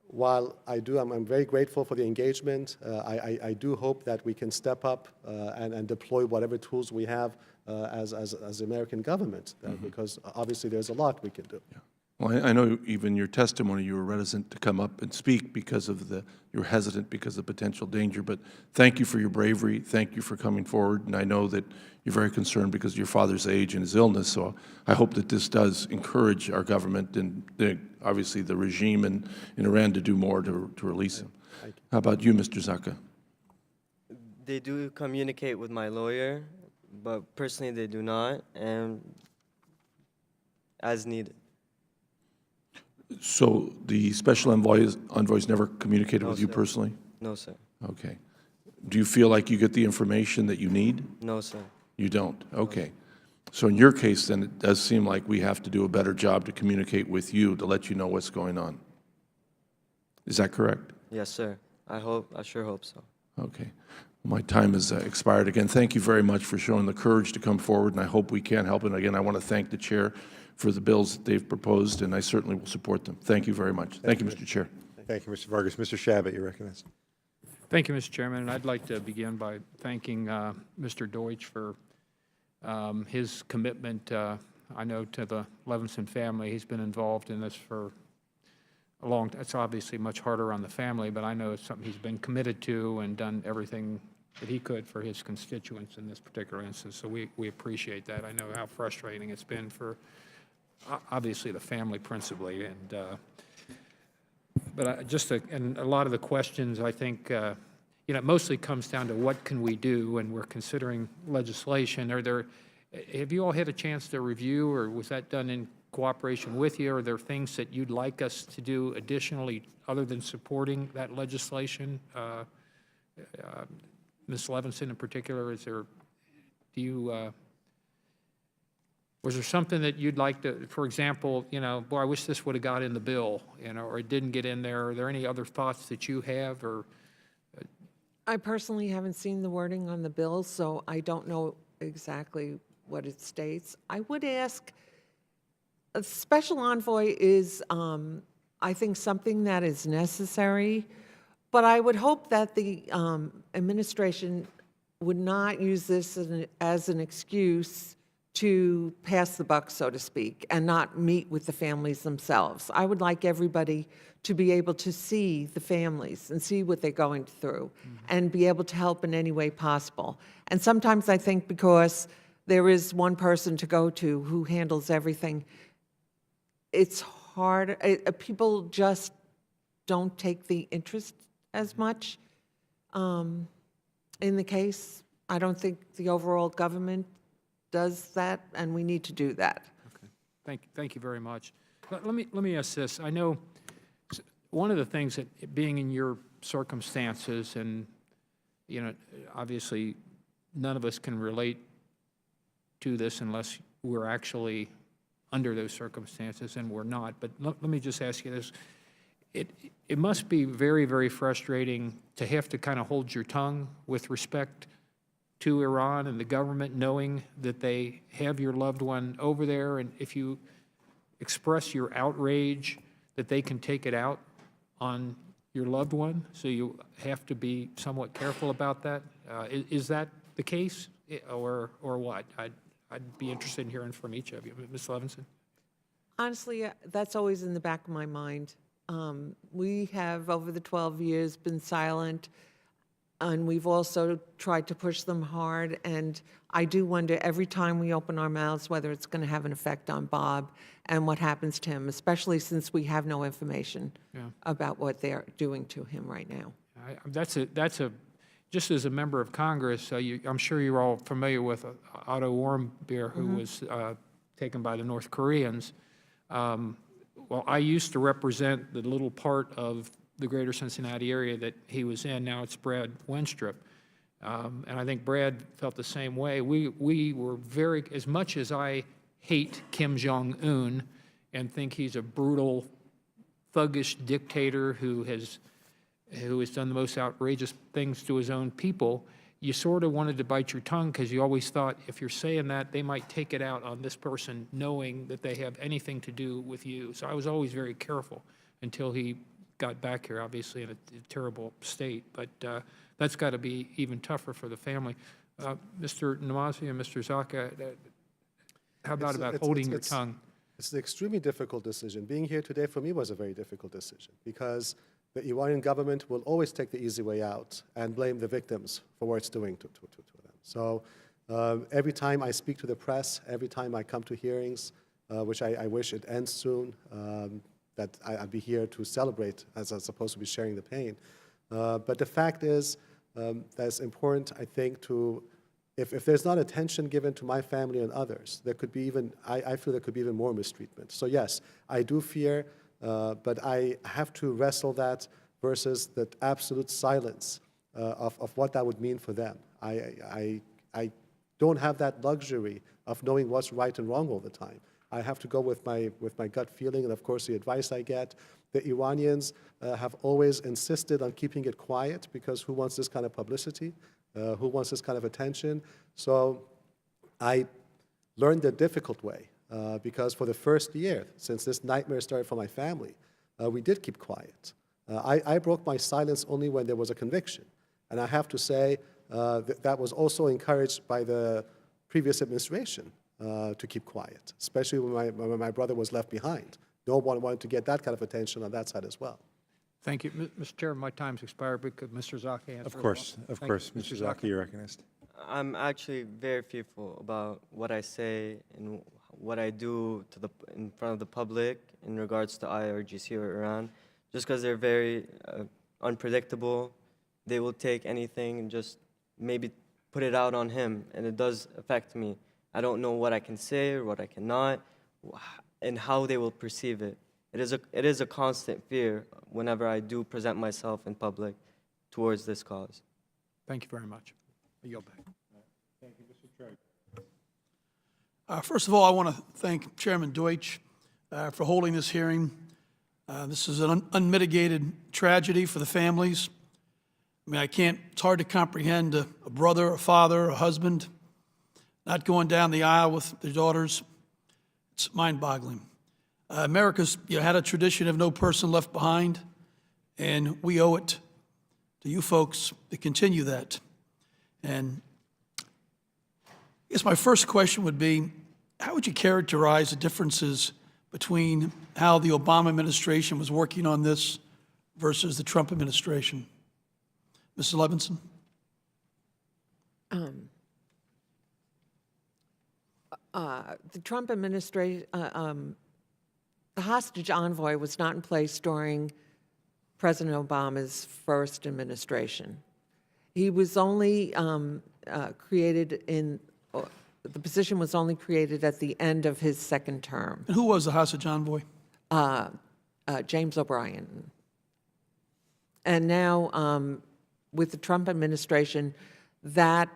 while I'm very grateful for the engagement. I do hope that we can step up and deploy whatever tools we have as the American government, because obviously there's a lot we can do. Yeah. Well, I know even your testimony, you were reticent to come up and speak because of you were hesitant because of potential danger, but thank you for your bravery, thank you for coming forward, and I know that you're very concerned because of your father's age and his illness, so I hope that this does encourage our government and obviously the regime in Iran to do more to release him. How about you, Mr. Zaka? They do communicate with my lawyer, but personally they do not, and as needed. So the special envoys never communicated No, with you sir. personally? No, sir. Okay. Do you feel like you get the information that you need? No, sir. You don't? Okay. So in your case, then, it does seem like we have to do a better job to communicate with you to let you know what's going on. Is that correct? Yes, sir. I sure hope so. Okay. My time has expired. Again, thank you very much for showing the courage to come forward, and I hope we can help. And again, I want to thank the chair for the bills that they've proposed, and I certainly will support them. Thank you very much. Thank you, Mr. Chair. Thank you, Mr. Vargas. Mr. Shabbat, you're recognized. Thank you, Mr. Chairman, and I'd like to begin by thanking Mr. Deutsch for his commitment, I know, to the Levinson family. He's been involved in this for a long time. It's obviously much harder on the family, but I know it's something he's been committed to and done everything that he could for his constituents in this particular instance, so we appreciate that. I know how frustrating it's been for, obviously, the family principally, and but and a lot of the questions, I think, it mostly comes down to what can we do, and we're considering legislation. Have you all had a chance to review, or was that done in cooperation with you? Are there things that you'd like us to do additionally, other than supporting that legislation? Ms. Levinson in particular, was there something that you'd like to, for example, boy, I wish this would have got in the bill, or it didn't get in there? Are there any other thoughts that you have, or? I personally haven't seen the wording on the bill, so I don't know exactly what it states. I would ask, a special envoy is, I think, something that is necessary, but I would hope that the administration would not use this as an excuse to pass the buck, so to speak, and not meet with the families themselves. I would like everybody to be able to see the families and see what they're going through and be able to help in any way possible. And sometimes I think because there is one person to go to who handles everything, it's hard. People just don't take the interest as much in the case. I don't think the overall government does that, and we need to do that. Okay. Thank you very much. Let me ask this. I know one of the things that, being in your circumstances, and obviously none of us can relate to this unless we're actually under those circumstances, and we're not. But let me just ask you this. It must be very, very frustrating to have to kind of hold your tongue with respect to Iran and the government, knowing that they have your loved one over there, and if you express your outrage, that they can take it out on your loved one, so you have to be somewhat careful about that. Is that the case, or what? I'd be interested in hearing from each of you. Ms. Levinson? Honestly, that's always in the back of my mind. We have, over the 12 years, been silent, and we've also tried to push them hard, and I do wonder every time we open our mouths whether it's going to have an effect on Bob and what happens to him, especially since we have no information about what they're doing to him right now. Just as a member of Congress, I'm sure you're all familiar with Otto Warmbier, who was taken by the North Koreans. Well, I used to represent the little part of the greater Cincinnati area that he was in. Now it's Brad Wenstrup. And I think Brad felt the same way. We were very, as much as I hate Kim Jong-un and think he's a brutal, thuggish dictator who has who has done the most outrageous things to his own people, you sort of wanted to bite your tongue because you always thought if you're saying that, they might take it out on this person knowing that they have anything to do with you. So I was always very careful until he got back here, obviously in a terrible state. But that's got to be even tougher for the family. Mr. Namazi and Mr. Zaka, how about holding your tongue? It's an extremely difficult decision. Being here today for me was a very difficult decision because the Iranian government will always take the easy way out and blame the victims for what it's doing to them. So every time I speak to the press, every time I come to hearings, which I wish it ends soon, that I'll be here to celebrate as opposed to be sharing the pain. But the fact is that it's important, I think, to, if there's not attention given to my family and others, there could be even, I feel there could be even more mistreatment. So yes, I do fear, but I have to wrestle that versus the absolute silence of what that would mean for them. I don't have that luxury of knowing what's right and wrong all the time. I have to go with my gut feeling and, of course, the advice I get. The Iranians have always insisted on keeping it quiet because who wants this kind of publicity? Who wants this kind of attention? So I learned the difficult way because for the first year, since this nightmare started for my family, we did keep quiet. I broke my silence only when there was a conviction. And I have to say that was also encouraged by the previous administration to keep quiet, especially when my brother was left behind. No one wanted to get that kind of attention on that side as well. Thank you. Mr. Chairman, my time's expired, but could Mr. Zaka answer? Of course, as well? of Thank course. you. Mr. Zaki, you're recognized. I'm actually very fearful about what I say and what I do in front of the public in regards to IRGC or Iran, just because they're very unpredictable. They will take anything and just maybe put it out on him, and it does affect me. I don't know what I can say or what I cannot, and how they will perceive it. It is a constant fear whenever I do present myself in public towards this cause. Thank you very much. I yield back. First of all, I want to thank Chairman Deutsch for holding this hearing. This is an unmitigated tragedy for the families. I mean, it's hard to comprehend a brother, a father, a husband not going down the aisle with their daughters. It's mind-boggling. America's had a tradition of no person left behind, and we owe it to you folks to continue that. And I guess my first question would be, how would you characterize the differences between how the Obama administration was working on this versus the Trump administration? Mrs. Levinson? The Trump administration, the hostage envoy was not in place during President Obama's first administration. He was only created the position was only created at the end of his second term. And who was the hostage envoy? James O'Brien. And now, with the Trump administration, that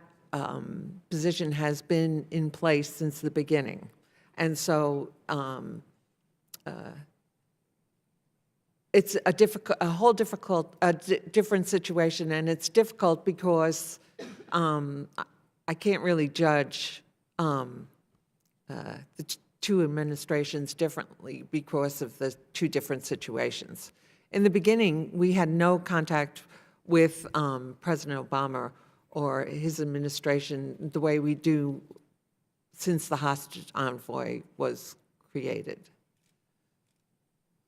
position has been in place since the beginning. And so it's a different situation, and it's difficult because I can't really judge the two administrations differently because of the two different situations. In the beginning, we had no contact with President Obama or his administration the way we do since the hostage envoy was created.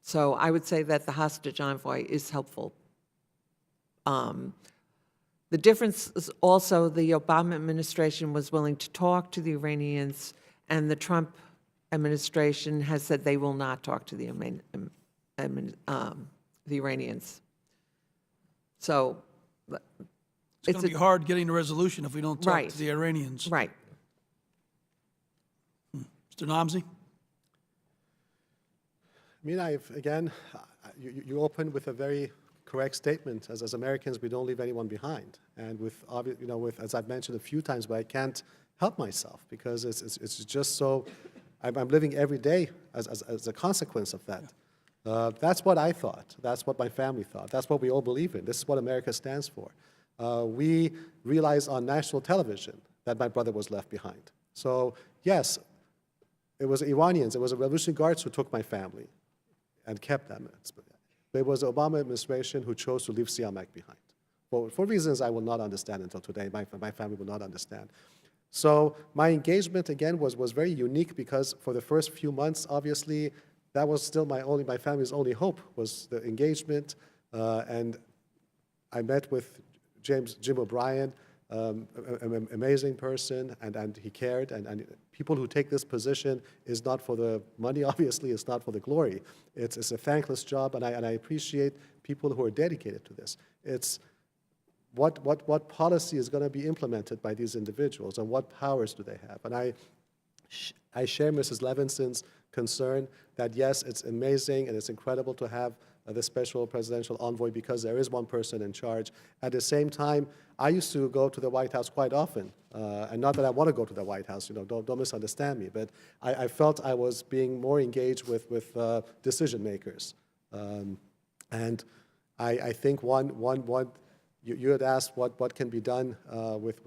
So I would say that the hostage envoy is helpful. The difference is also the Obama administration was willing to talk to the Iranians, and the Trump administration has said they will not talk to the Iranians. So It's going to be hard getting a resolution if we don't talk to the Iranians. Right. Mr. Namzi? I mean, you opened with a very correct statement. As Americans, we don't leave anyone behind. And as I've mentioned a few times, but I can't help myself because it's just so. I'm living every day as a consequence of that. That's what I thought. That's what my family thought. That's what we all believe in. This is what America stands for. We realized on national television that my brother was left behind. So, yes, it was Iranians, it was the Revolutionary Guards who took my family and kept them. But it was the Obama administration who chose to leave Siamak behind. For reasons I will not understand until today, my family will not understand. So my engagement, again, was very unique because for the first few months, obviously, that was still my family's only hope was the engagement. And I met with Jim O'Brien, an amazing person, and he cared. And people who take this position is not for the money, obviously, it's not for the glory. It's a thankless job, and I appreciate people who are dedicated to this. It's what policy is going to be implemented by these individuals, and what powers do they have? And I share Mrs. Levinson's concern that, yes, it's amazing and it's incredible to have the special presidential envoy because there is one person in charge. At the same time, I used to go to the White House quite often, and not that I want to go to the White House, don't misunderstand me, but I felt I was being more engaged with decision makers. And I think you had asked what can be done with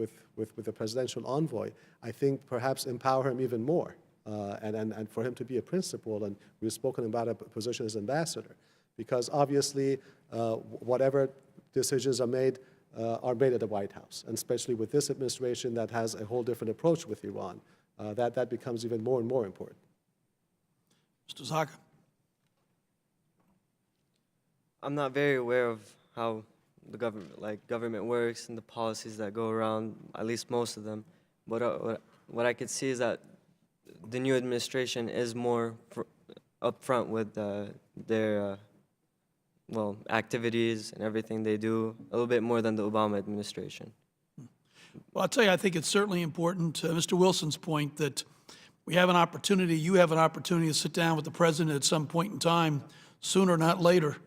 the presidential envoy. I think perhaps empower him even more, and for him to be a principal, and we've spoken about a position as ambassador, because obviously whatever decisions are made at the White House, and especially with this administration that has a whole different approach with Iran, that becomes even more and more important. Mr. Zaka. I'm not very aware of how the government works and the policies that go around, at least most of them. But what I could see is that the new administration is more upfront with their activities and everything they do, a little bit more than the Obama administration. Well, I'll tell you, I think it's certainly important, to Mr. Wilson's point, that we have an opportunity, you have an opportunity to sit down with the president at some point in time, sooner, not later,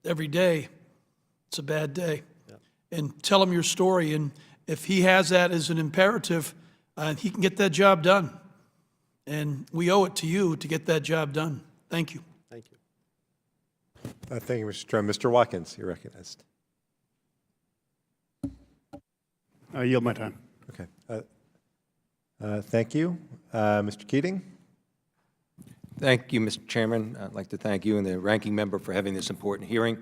every day. It's a bad day. Yeah. And tell him your story. And if he has that as an imperative, he can get that job done. And we owe it to you to get that job done. Thank you. Thank you. Thank you, Mr. Trump. Mr. Watkins, you're recognized. I yield my time. Okay. Thank you. Mr. Keating? Thank you, Mr. Chairman. I'd like to thank you and the ranking member for having this important hearing.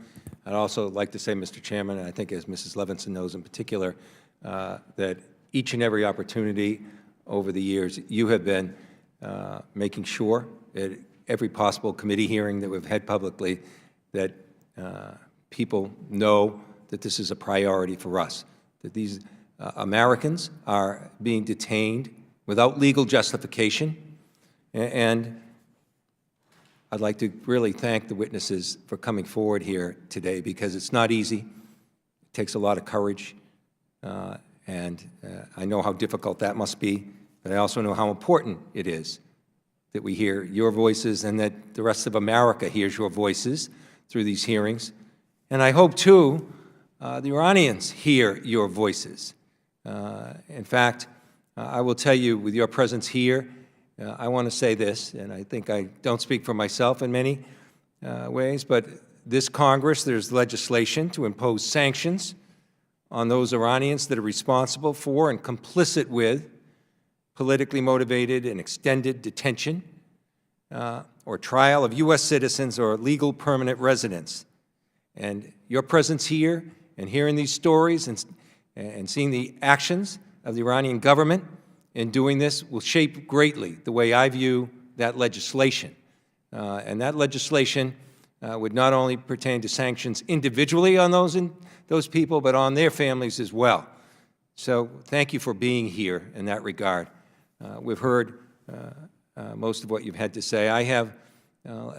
I'd also like to say, Mr. Chairman, and I think as Mrs. Levinson knows in particular, that each and every opportunity over the years, you have been making sure at every possible committee hearing that we've had publicly that people know that this is a priority for us, that these Americans are being detained without legal justification. And I'd like to really thank the witnesses for coming forward here today, because it's not easy. It takes a lot of courage, and I know how difficult that must be, but I also know how important it is that we hear your voices and that the rest of America hears your voices through these hearings. And I hope, too, the Iranians hear your voices. In fact, I will tell you, with your presence here, I want to say this, and I think I don't speak for myself in many ways, but this Congress, there's legislation to impose sanctions on those Iranians that are responsible for and complicit with politically motivated and extended detention or trial of U.S. citizens or legal permanent residents. And your presence here and hearing these stories and seeing the actions of the Iranian government in doing this will shape greatly the way I view that legislation. And that legislation would not only pertain to sanctions individually on those people, but on their families as well. So thank you for being here in that regard. We've heard most of what you've had to say. I have,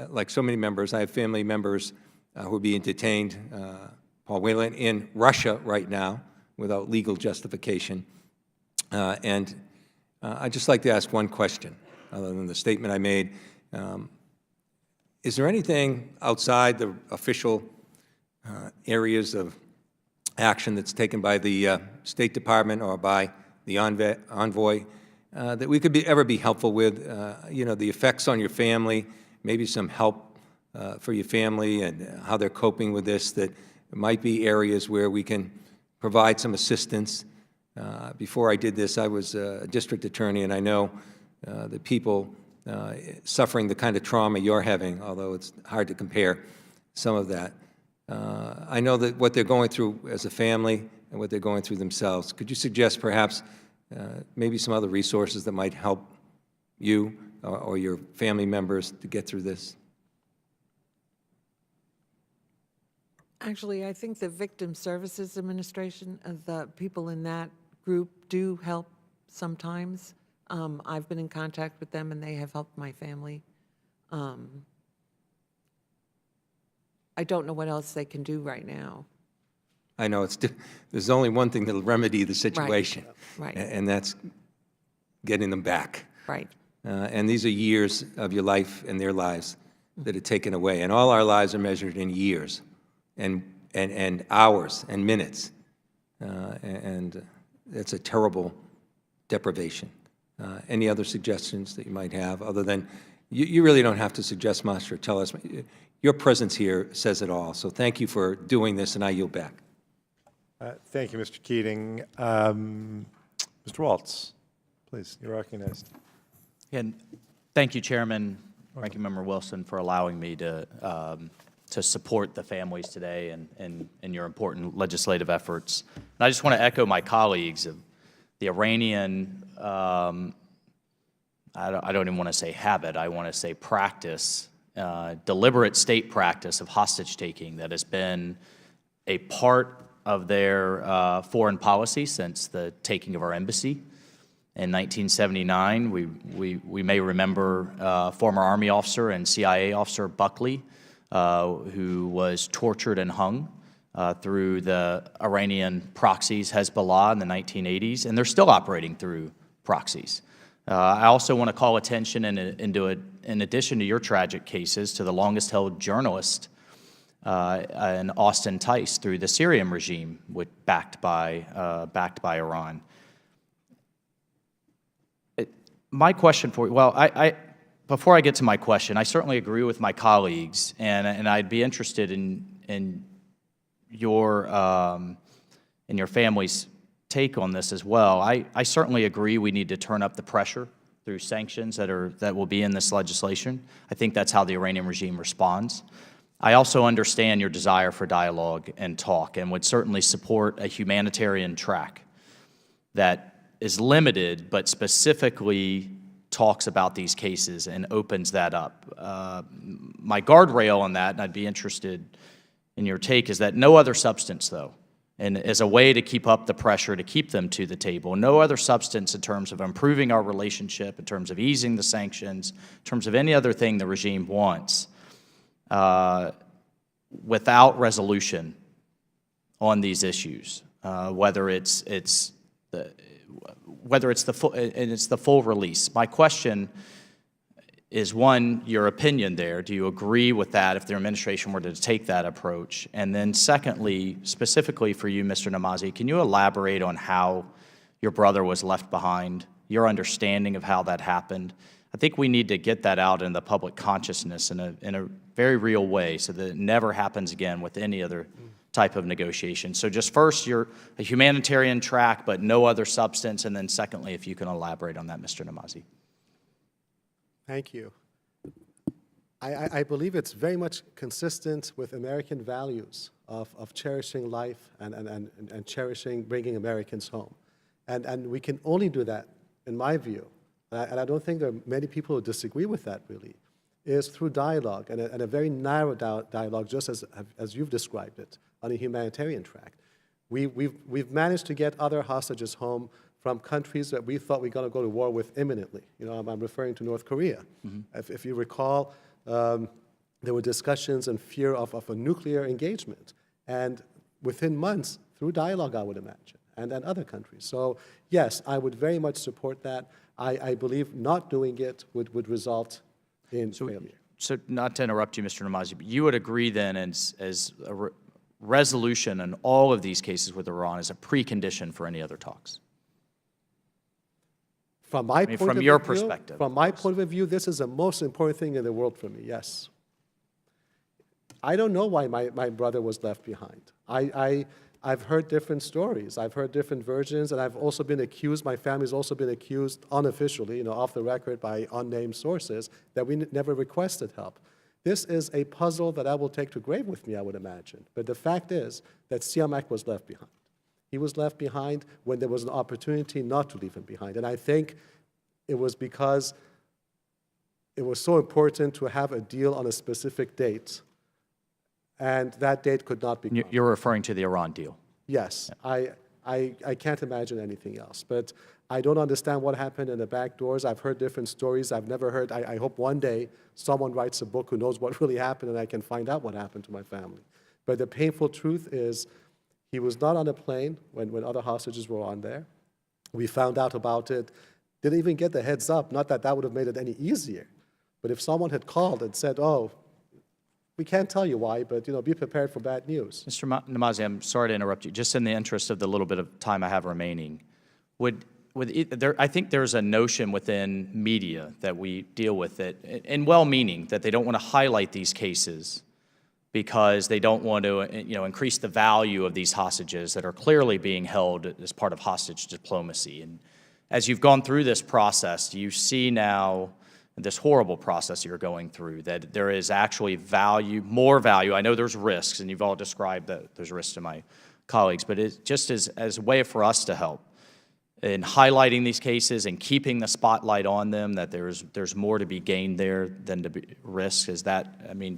like so many members, I have family members who are being detained, Paul Whelan, in Russia right now without legal justification. And I'd just like to ask one question, other than the statement I made. Is there anything outside the official areas of action that's taken by the State Department or by the envoy that we could ever be helpful with? You know, the effects on your family, maybe some help for your family and how they're coping with this, that there might be areas where we can provide some assistance. Before I did this, I was a district attorney, and I know the people suffering the kind of trauma you're having, although it's hard to compare some of that. I know that what they're going through as a family and what they're going through themselves. Could you suggest perhaps maybe some other resources that might help you or your family members to get through this? Actually, I think the Victim Services Administration, the people in that group do help sometimes. I've been in contact with them, and they have helped my family. I don't know what else they can do right now. I know there's only one thing that'll remedy the situation, Right. and that's getting them back. Right. And these are years of your life and their lives that are taken away. And all our lives are measured in years and hours and minutes. And it's a terrible deprivation. Any other suggestions that you might have, other than, you really don't have to suggest much or tell us. Your presence here says it all. So thank you for doing this, and I yield back. Thank you, Mr. Keating. Mr. Waltz, please, you're recognized. And thank you, Chairman, Ranking Member Wilson, for allowing me to support the families today and your important legislative efforts. And I just want to echo my colleagues of the Iranian, I don't even want to say habit, I want to say practice, deliberate state practice of hostage-taking that has been a part of their foreign policy since the taking of our embassy. In 1979, we may remember former Army officer and CIA officer Buckley, who was tortured and hung through the Iranian proxies, Hezbollah, in the 1980s, and they're still operating through proxies. I also want to call attention, in addition to your tragic cases, to the longest-held journalist in Austin Tice through the Syrian regime, backed by Iran. My question for you, well, before I get to my question, I certainly agree with my colleagues, and I'd be interested in your family's take on this as well. I certainly agree we need to turn up the pressure through sanctions that will be in this legislation. I think that's how the Iranian regime responds. I also understand your desire for dialogue and talk, and would certainly support a humanitarian track that is limited, but specifically talks about these cases and opens that up. My guardrail on that, and I'd be interested in your take, is that no other substance, though, and as a way to keep up the pressure to keep them to the table, no other substance in terms of improving our relationship, in terms of easing the sanctions, in terms of any other thing the regime wants, without resolution on these issues, whether it's the full release. My question is, one, your opinion there. Do you agree with that if the administration were to take that approach? And then secondly, specifically for you, Mr. Namazi, can you elaborate on how your brother was left behind, your understanding of how that happened? I think we need to get that out in the public consciousness in a very real way so that it never happens again with any other type of negotiation. So just first, you're a humanitarian track, but no other substance, and then secondly, if you can elaborate on that, Mr. Namazi. Thank you. I believe it's very much consistent with American values of cherishing life and cherishing bringing Americans home. And we can only do that, in my view, and I don't think there are many people who disagree with that, really, is through dialogue, and a very narrow dialogue, just as you've described it, on a humanitarian track. We've managed to get other hostages home from countries that we thought we were going to go to war with imminently. You know, I'm referring to North Korea. Mm-hmm. If you recall, there were discussions and fear of a nuclear engagement, and within months, through dialogue, I would imagine, and other countries. So yes, I would very much support that. I believe not doing it would result in failure. So not to interrupt you, Mr. Namazi, but you would agree then as a resolution in all of these cases with Iran is a precondition for any other talks? From my perspective. From my point of view, this is the most important thing in the world for me, yes. I don't know why my brother was left behind. I've heard different stories. I've heard different versions, and I've also been accused, my family's also been accused unofficially, off the record by unnamed sources, that we never requested help. This is a puzzle that I will take to grave with me, I would imagine. But the fact is that Siamak was left behind. He was left behind when there was an opportunity not to leave him behind. And I think it was because it was so important to have a deal on a specific date, and that date could not be come. You're referring to the Iran deal. Yes, I can't imagine anything else. But I don't understand what happened in the back doors. I've heard different stories. I've never heard. I hope one day someone writes a book who knows what really happened, and I can find out what happened to my family. But the painful truth is he was not on a plane when other hostages were on there. We found out about it. Didn't even get the heads up. Not that that would have made it any easier. But if someone had called and said, oh, we can't tell you why, but be prepared for bad news. Mr. Namazi, I'm sorry to interrupt you. Just in the interest of the little bit of time I have remaining, I think there's a notion within media that we deal with it, and well-meaning, that they don't want to highlight these cases because they don't want to increase the value of these hostages that are clearly being held as part of hostage diplomacy. And as you've gone through this process, do you see now this horrible process you're going through, that there is actually value, more value? I know there's risks, and you've all described that there's risks to my colleagues, but it's just as a way for us to help in highlighting these cases and keeping the spotlight on them, that there's more to be gained there than to be risk. Is that,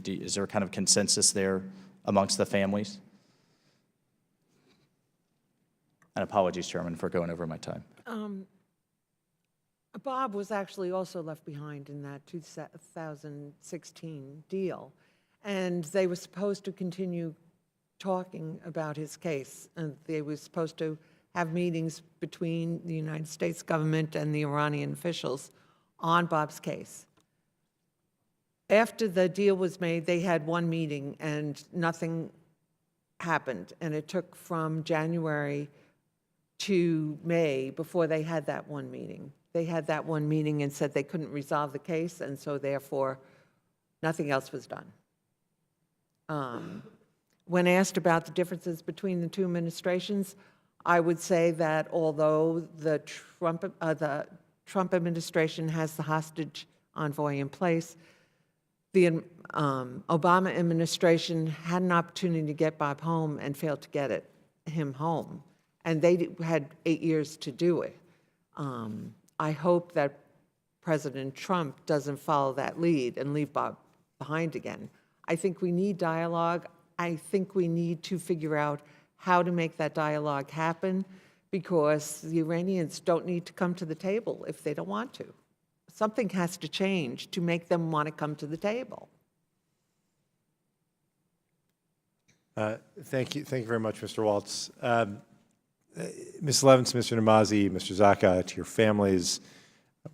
is there kind of consensus there amongst the families? And apologies, Chairman, for going over my time. Bob was actually also left behind in that 2016 deal, and they were supposed to continue talking about his case, and they were supposed to have meetings between the United States government and the Iranian officials on Bob's case. After the deal was made, they had one meeting, and nothing happened, and it took from January to May before they had that one meeting. They had that one meeting and said they couldn't resolve the case, and so therefore nothing else was done. When asked about the differences between the two administrations, I would say that although the Trump administration has the hostage envoy in place, the Obama administration had an opportunity to get Bob home and failed to get him home, and they had 8 years to do it. I hope that President Trump doesn't follow that lead and leave Bob behind again. I think we need dialogue. I think we need to figure out how to make that dialogue happen, because the Iranians don't need to come to the table if they don't want to. Something has to change to make them want to come to the table. Thank you very much, Mr. Waltz. Ms. Levinson, Mr. Namazi, Mr. Zaka, to your families,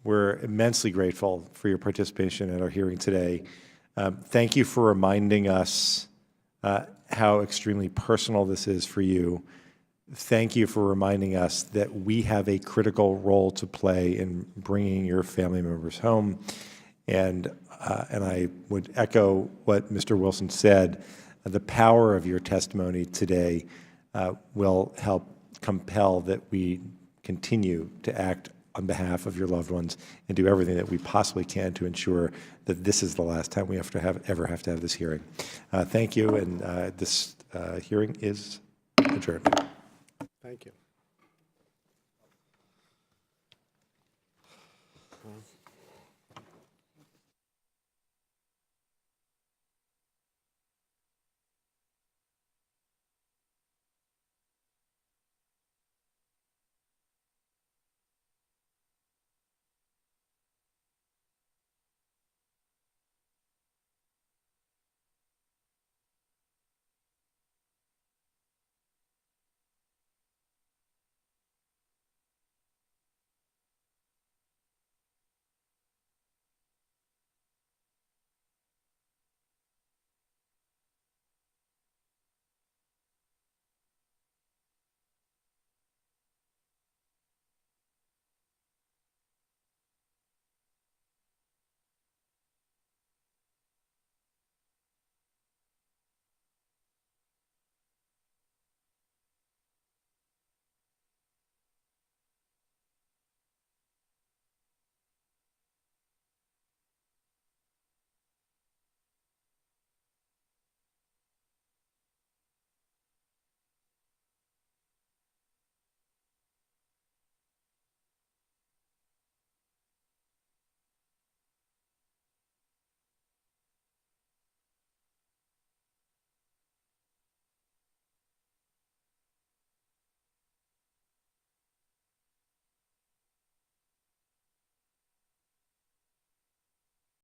we're immensely grateful for your participation at our hearing today. Thank you for reminding us how extremely personal this is for you. Thank you for reminding us that we have a critical role to play in bringing your family members home. And I would echo what Mr. Wilson said. The power of your testimony today will help compel that we continue to act on behalf of your loved ones and do everything that we possibly can to ensure that this is the last time we ever have to have this hearing. Thank you, and this hearing is adjourned. Thank you.